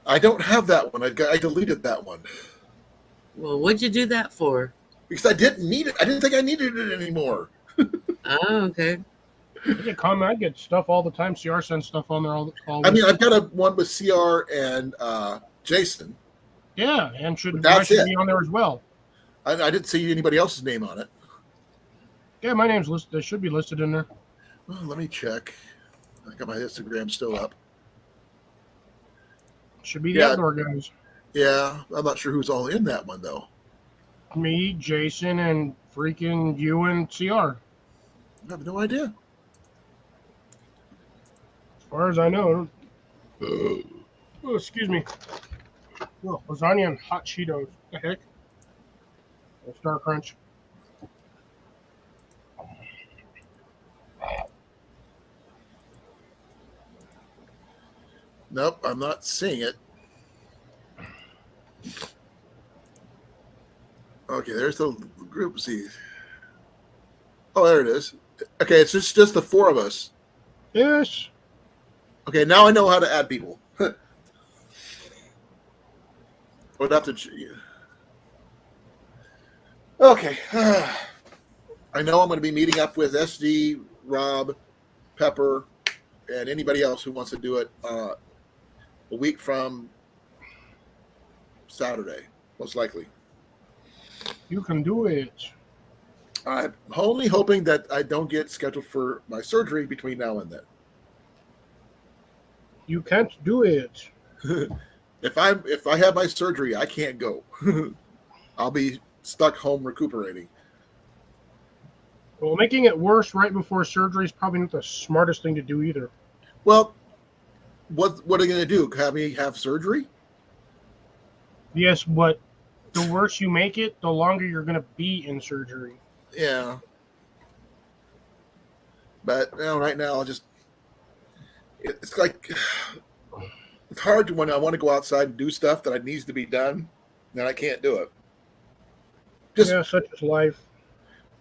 I don't have that one. I deleted that one. Well, what'd you do that for? Because I didn't need it. I didn't think I needed it anymore. Oh, okay. I get stuff all the time. CR sends stuff on there all I mean, I've got one with CR and Jason. Yeah, and should be on there as well. I didn't see anybody else's name on it. Yeah, my name's listed. It should be listed in there. Well, let me check. I got my Instagram still up. Should be the outdoor guys. Yeah, I'm not sure who's all in that one, though. Me, Jason, and freaking you and CR. I have no idea. As far as I know. Oh, excuse me. Oh, lasagna and hot Cheetos. The heck? Star Crunch. Nope, I'm not seeing it. Okay, there's the group. See. Oh, there it is. Okay, it's just the four of us. Yes. Okay, now I know how to add people. Would have to. Okay. I know I'm going to be meeting up with SD, Rob, Pepper, and anybody else who wants to do it a week from Saturday, most likely. You can do it. I'm only hoping that I don't get scheduled for my surgery between now and then. You can't do it. If I have my surgery, I can't go. I'll be stuck home recuperating. Well, making it worse right before surgery is probably not the smartest thing to do either. Well, what are you going to do? Have me have surgery? Yes, but the worse you make it, the longer you're going to be in surgery. Yeah. But right now, it's like it's hard when I want to go outside and do stuff that needs to be done, then I can't do it. Such is life.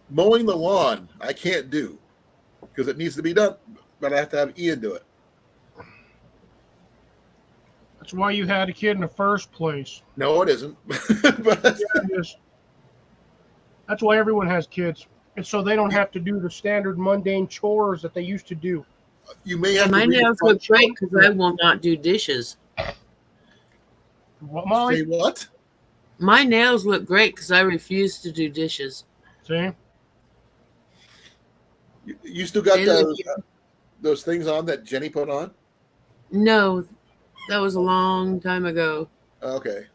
Mowing the lawn, I can't do because it needs to be done, but I have to have Ian do it. That's why you had a kid in the first place. No, it isn't. But Yeah, it is. That's why everyone has kids. It's so they don't have to do the standard mundane chores that they used to do. You may have My to nails look great because I will not do dishes. What, Molly? Say what? My nails look great because I refuse to do dishes. See? You still got those things on that Jenny put on? No, that was a long time ago. Okay.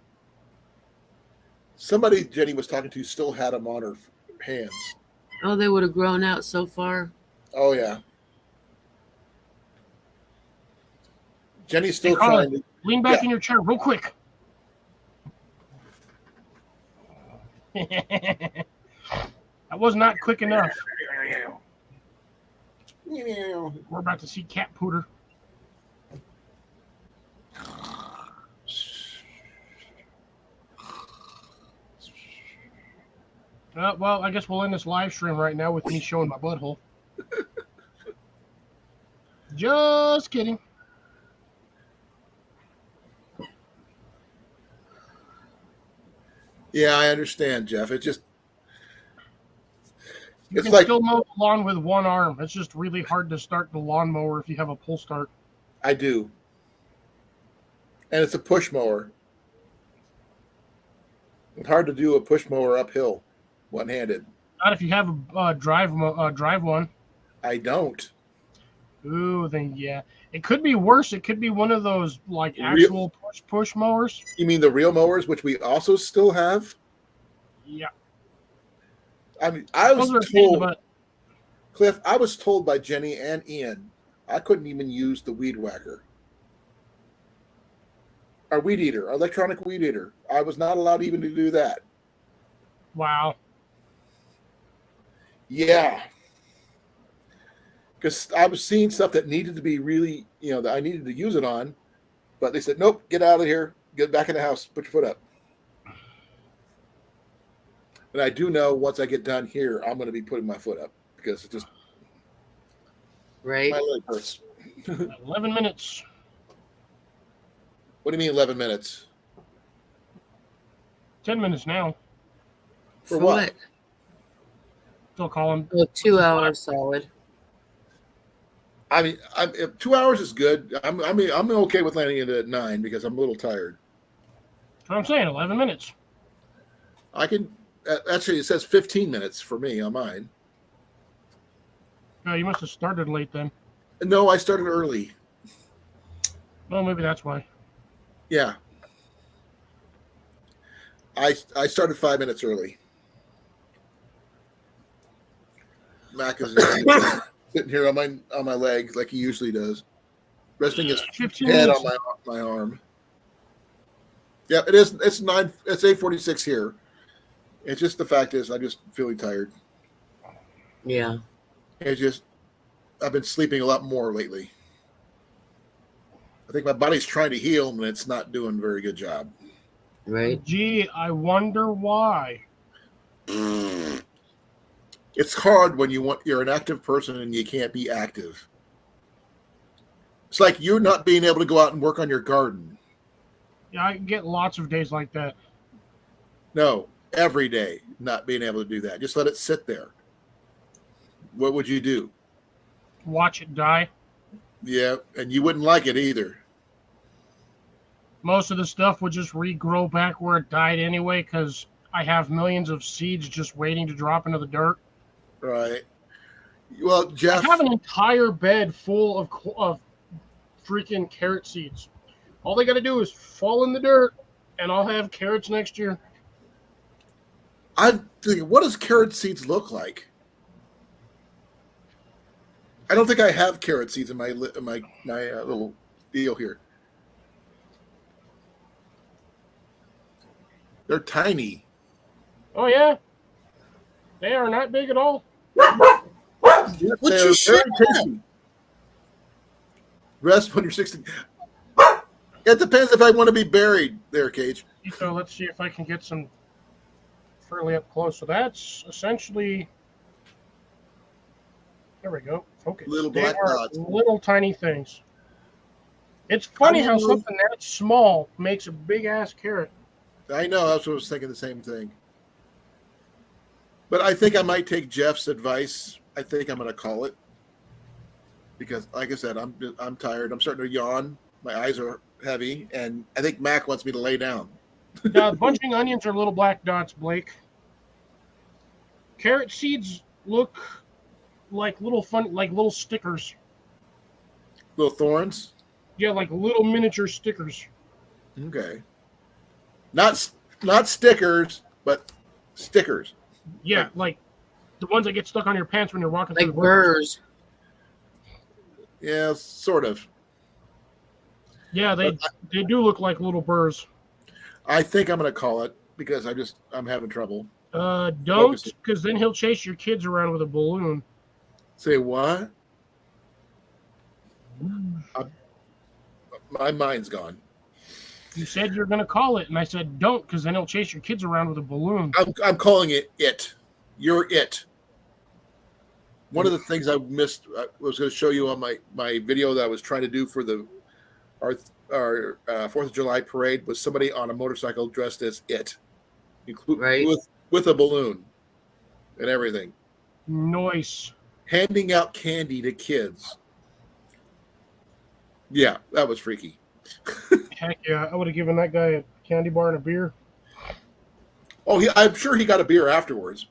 Somebody Jenny was talking to still had them on her hands. Oh, they would have grown out so far. Oh, yeah. Jenny's still trying to... Lean back in your chair real quick. That was not quick enough. We're about to see cat pooter. Well, I guess we'll end this live stream right now with me showing my butthole. Just kidding. Yeah, I understand, Jeff. It's You can like still mow the lawn with one arm. It's just really hard to start the lawnmower if you have a pull start. I do. And it's a push mower. It's hard to do a push mower uphill, one-handed. Not if you have a drive one. I don't. Ooh, then yeah. It could be worse. It could be one of those like actual push mowers. You mean the real mowers, which we also still have? Yeah. I mean, I was Those are told, Cliff, I was told by Jenny and Ian, I couldn't even use the weed whacker. Our weed eater, our electronic weed eater. I was not allowed even to do that. Wow. Yeah. Because I was seeing stuff that needed to be really, that I needed to use it on. But they said, nope, get out of here. Get back in the house. Put your foot up. And I do know once I get done here, I'm going to be putting my foot up because it just, Right. my leg hurts. 11 minutes. What do you mean 11 minutes? 10 minutes now. For what? Still calling. Oh, 2 hours solid. I mean, 2 hours is good. I'm okay with landing it at 9 because I'm a little tired. That's what I'm saying. 11 minutes. I can actually. It says 15 minutes for me on mine. Oh, you must have started late then. No, I started early. Well, maybe that's why. Yeah, I started 5 minutes early. Mac is sitting here on my leg like he usually does, resting his 15 head minutes. on my arm. Yeah, it is. It's 9. It's 8:46 here. It's just the fact is I'm just feeling tired. Yeah. It's just I've been sleeping a lot more lately. I think my body's trying to heal and it's not doing a very good job. Right. Gee, I wonder why. It's hard when you're an active person and you can't be active. It's like you're not being able to go out and work on your garden. Yeah, I get lots of days like that. No, every day not being able to do that. Just let it sit there. What would you do? Watch it die. Yeah, and you wouldn't like it either. Most of the stuff would just regrow back where it died anyway because I have millions of seeds just waiting to drop into the dirt. Right. Well, Jeff, I have an entire bed full of freaking carrot seeds. All they got to do is fall in the dirt, and I'll have carrots next year. I'm thinking, what does carrot seeds look like? I don't think I have carrot seeds in my little deal here. They're tiny. Oh, yeah? They are not big at all. What They're you said? very tasty. Rest when you're 16. It depends if I want to be buried there, Cage. So let's see if I can get some fairly up close. So that's essentially... There we go. Focus. Little They black are dots. little tiny things. It's funny how I know. something that small makes a big-ass carrot. I know. That's what I was thinking the same thing. But I think I might take Jeff's advice. I think I'm going to call it. Because, like I said, I'm tired. I'm starting to yawn. My eyes are heavy. And I think Mac wants me to lay down. Bunching onions are little black dots, Blake. Carrot seeds look like little stickers. Little thorns? Yeah, like little miniature stickers. Okay. Not stickers, but stickers. Yeah, like the ones that get stuck on your pants when you're walking through Like the burrs. Yeah, sort of. Yeah, they do look like little burrs. I think I'm going to call it because I'm having trouble. Don't, because then he'll chase your kids around with a balloon. Say what? My mind's gone. You said you're going to call it, and I said don't, because then he'll chase your kids around with a balloon. I'm calling it it. You're it. One of the things I missed, I was going to show you on my video that I was trying to do for our 4th of July parade was somebody on a motorcycle dressed as it, Right. with a balloon and everything, Nice. handing out candy to kids. Yeah, that was freaky. Heck yeah, I would have given that guy a candy bar and a beer. Oh, I'm sure he got a beer afterwards.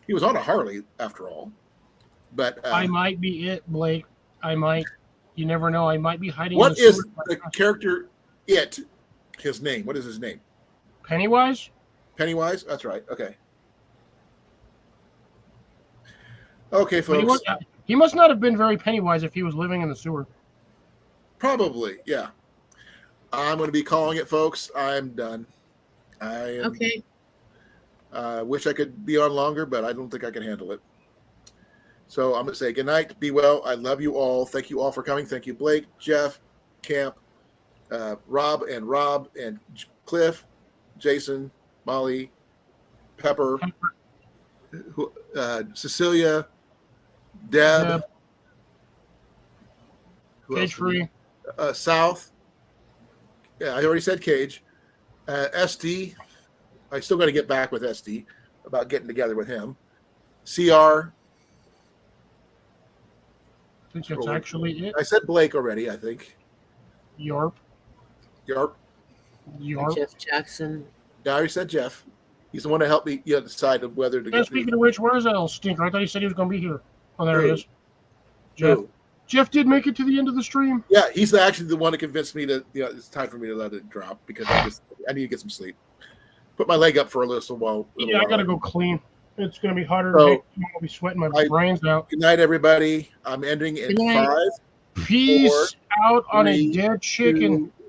He was on a Harley after all. But I might be it, Blake. I might. You never know. I might be hiding. what in the is sewer. the character it? His name. What is his name? Pennywise? Pennywise? That's right. Okay. Okay, folks. He must not have been very Pennywise if he was living in the sewer. Probably, yeah. I'm going to be calling it, folks. I'm done. I am, Okay. wish I could be on longer, but I don't think I can handle it. So I'm going to say good night. Be well. I love you all. Thank you all for coming. Thank you, Blake, Jeff, Camp, Rob, and Cliff, Jason, Molly, Pepper, Cecilia, Deb. Who else? Cage free. South. Yeah, I already said Cage. SD. I still got to get back with SD about getting together with him. CR. I think that's actually it. I said Blake already, I think. Yarp. Yarp. Jeff Jackson. Yeah, I already said Jeff. He's the one to help me decide of whether to Yeah, get speaking of which, where's that little stinker? I thought he said he was going to be here. Oh, there he Who? is. Jeff. Who? Jeff did make it to the end of the stream. Yeah, he's actually the one that convinced me to, it's time for me to let it drop because I need to get some sleep. Put my leg up for a little while. Yeah, I got to go clean. It's going to be hotter. So, I'll be sweating my brains out. Good night, everybody. I'm ending in Good night. 5. Peace 4, out on a 3, dead chicken. 2,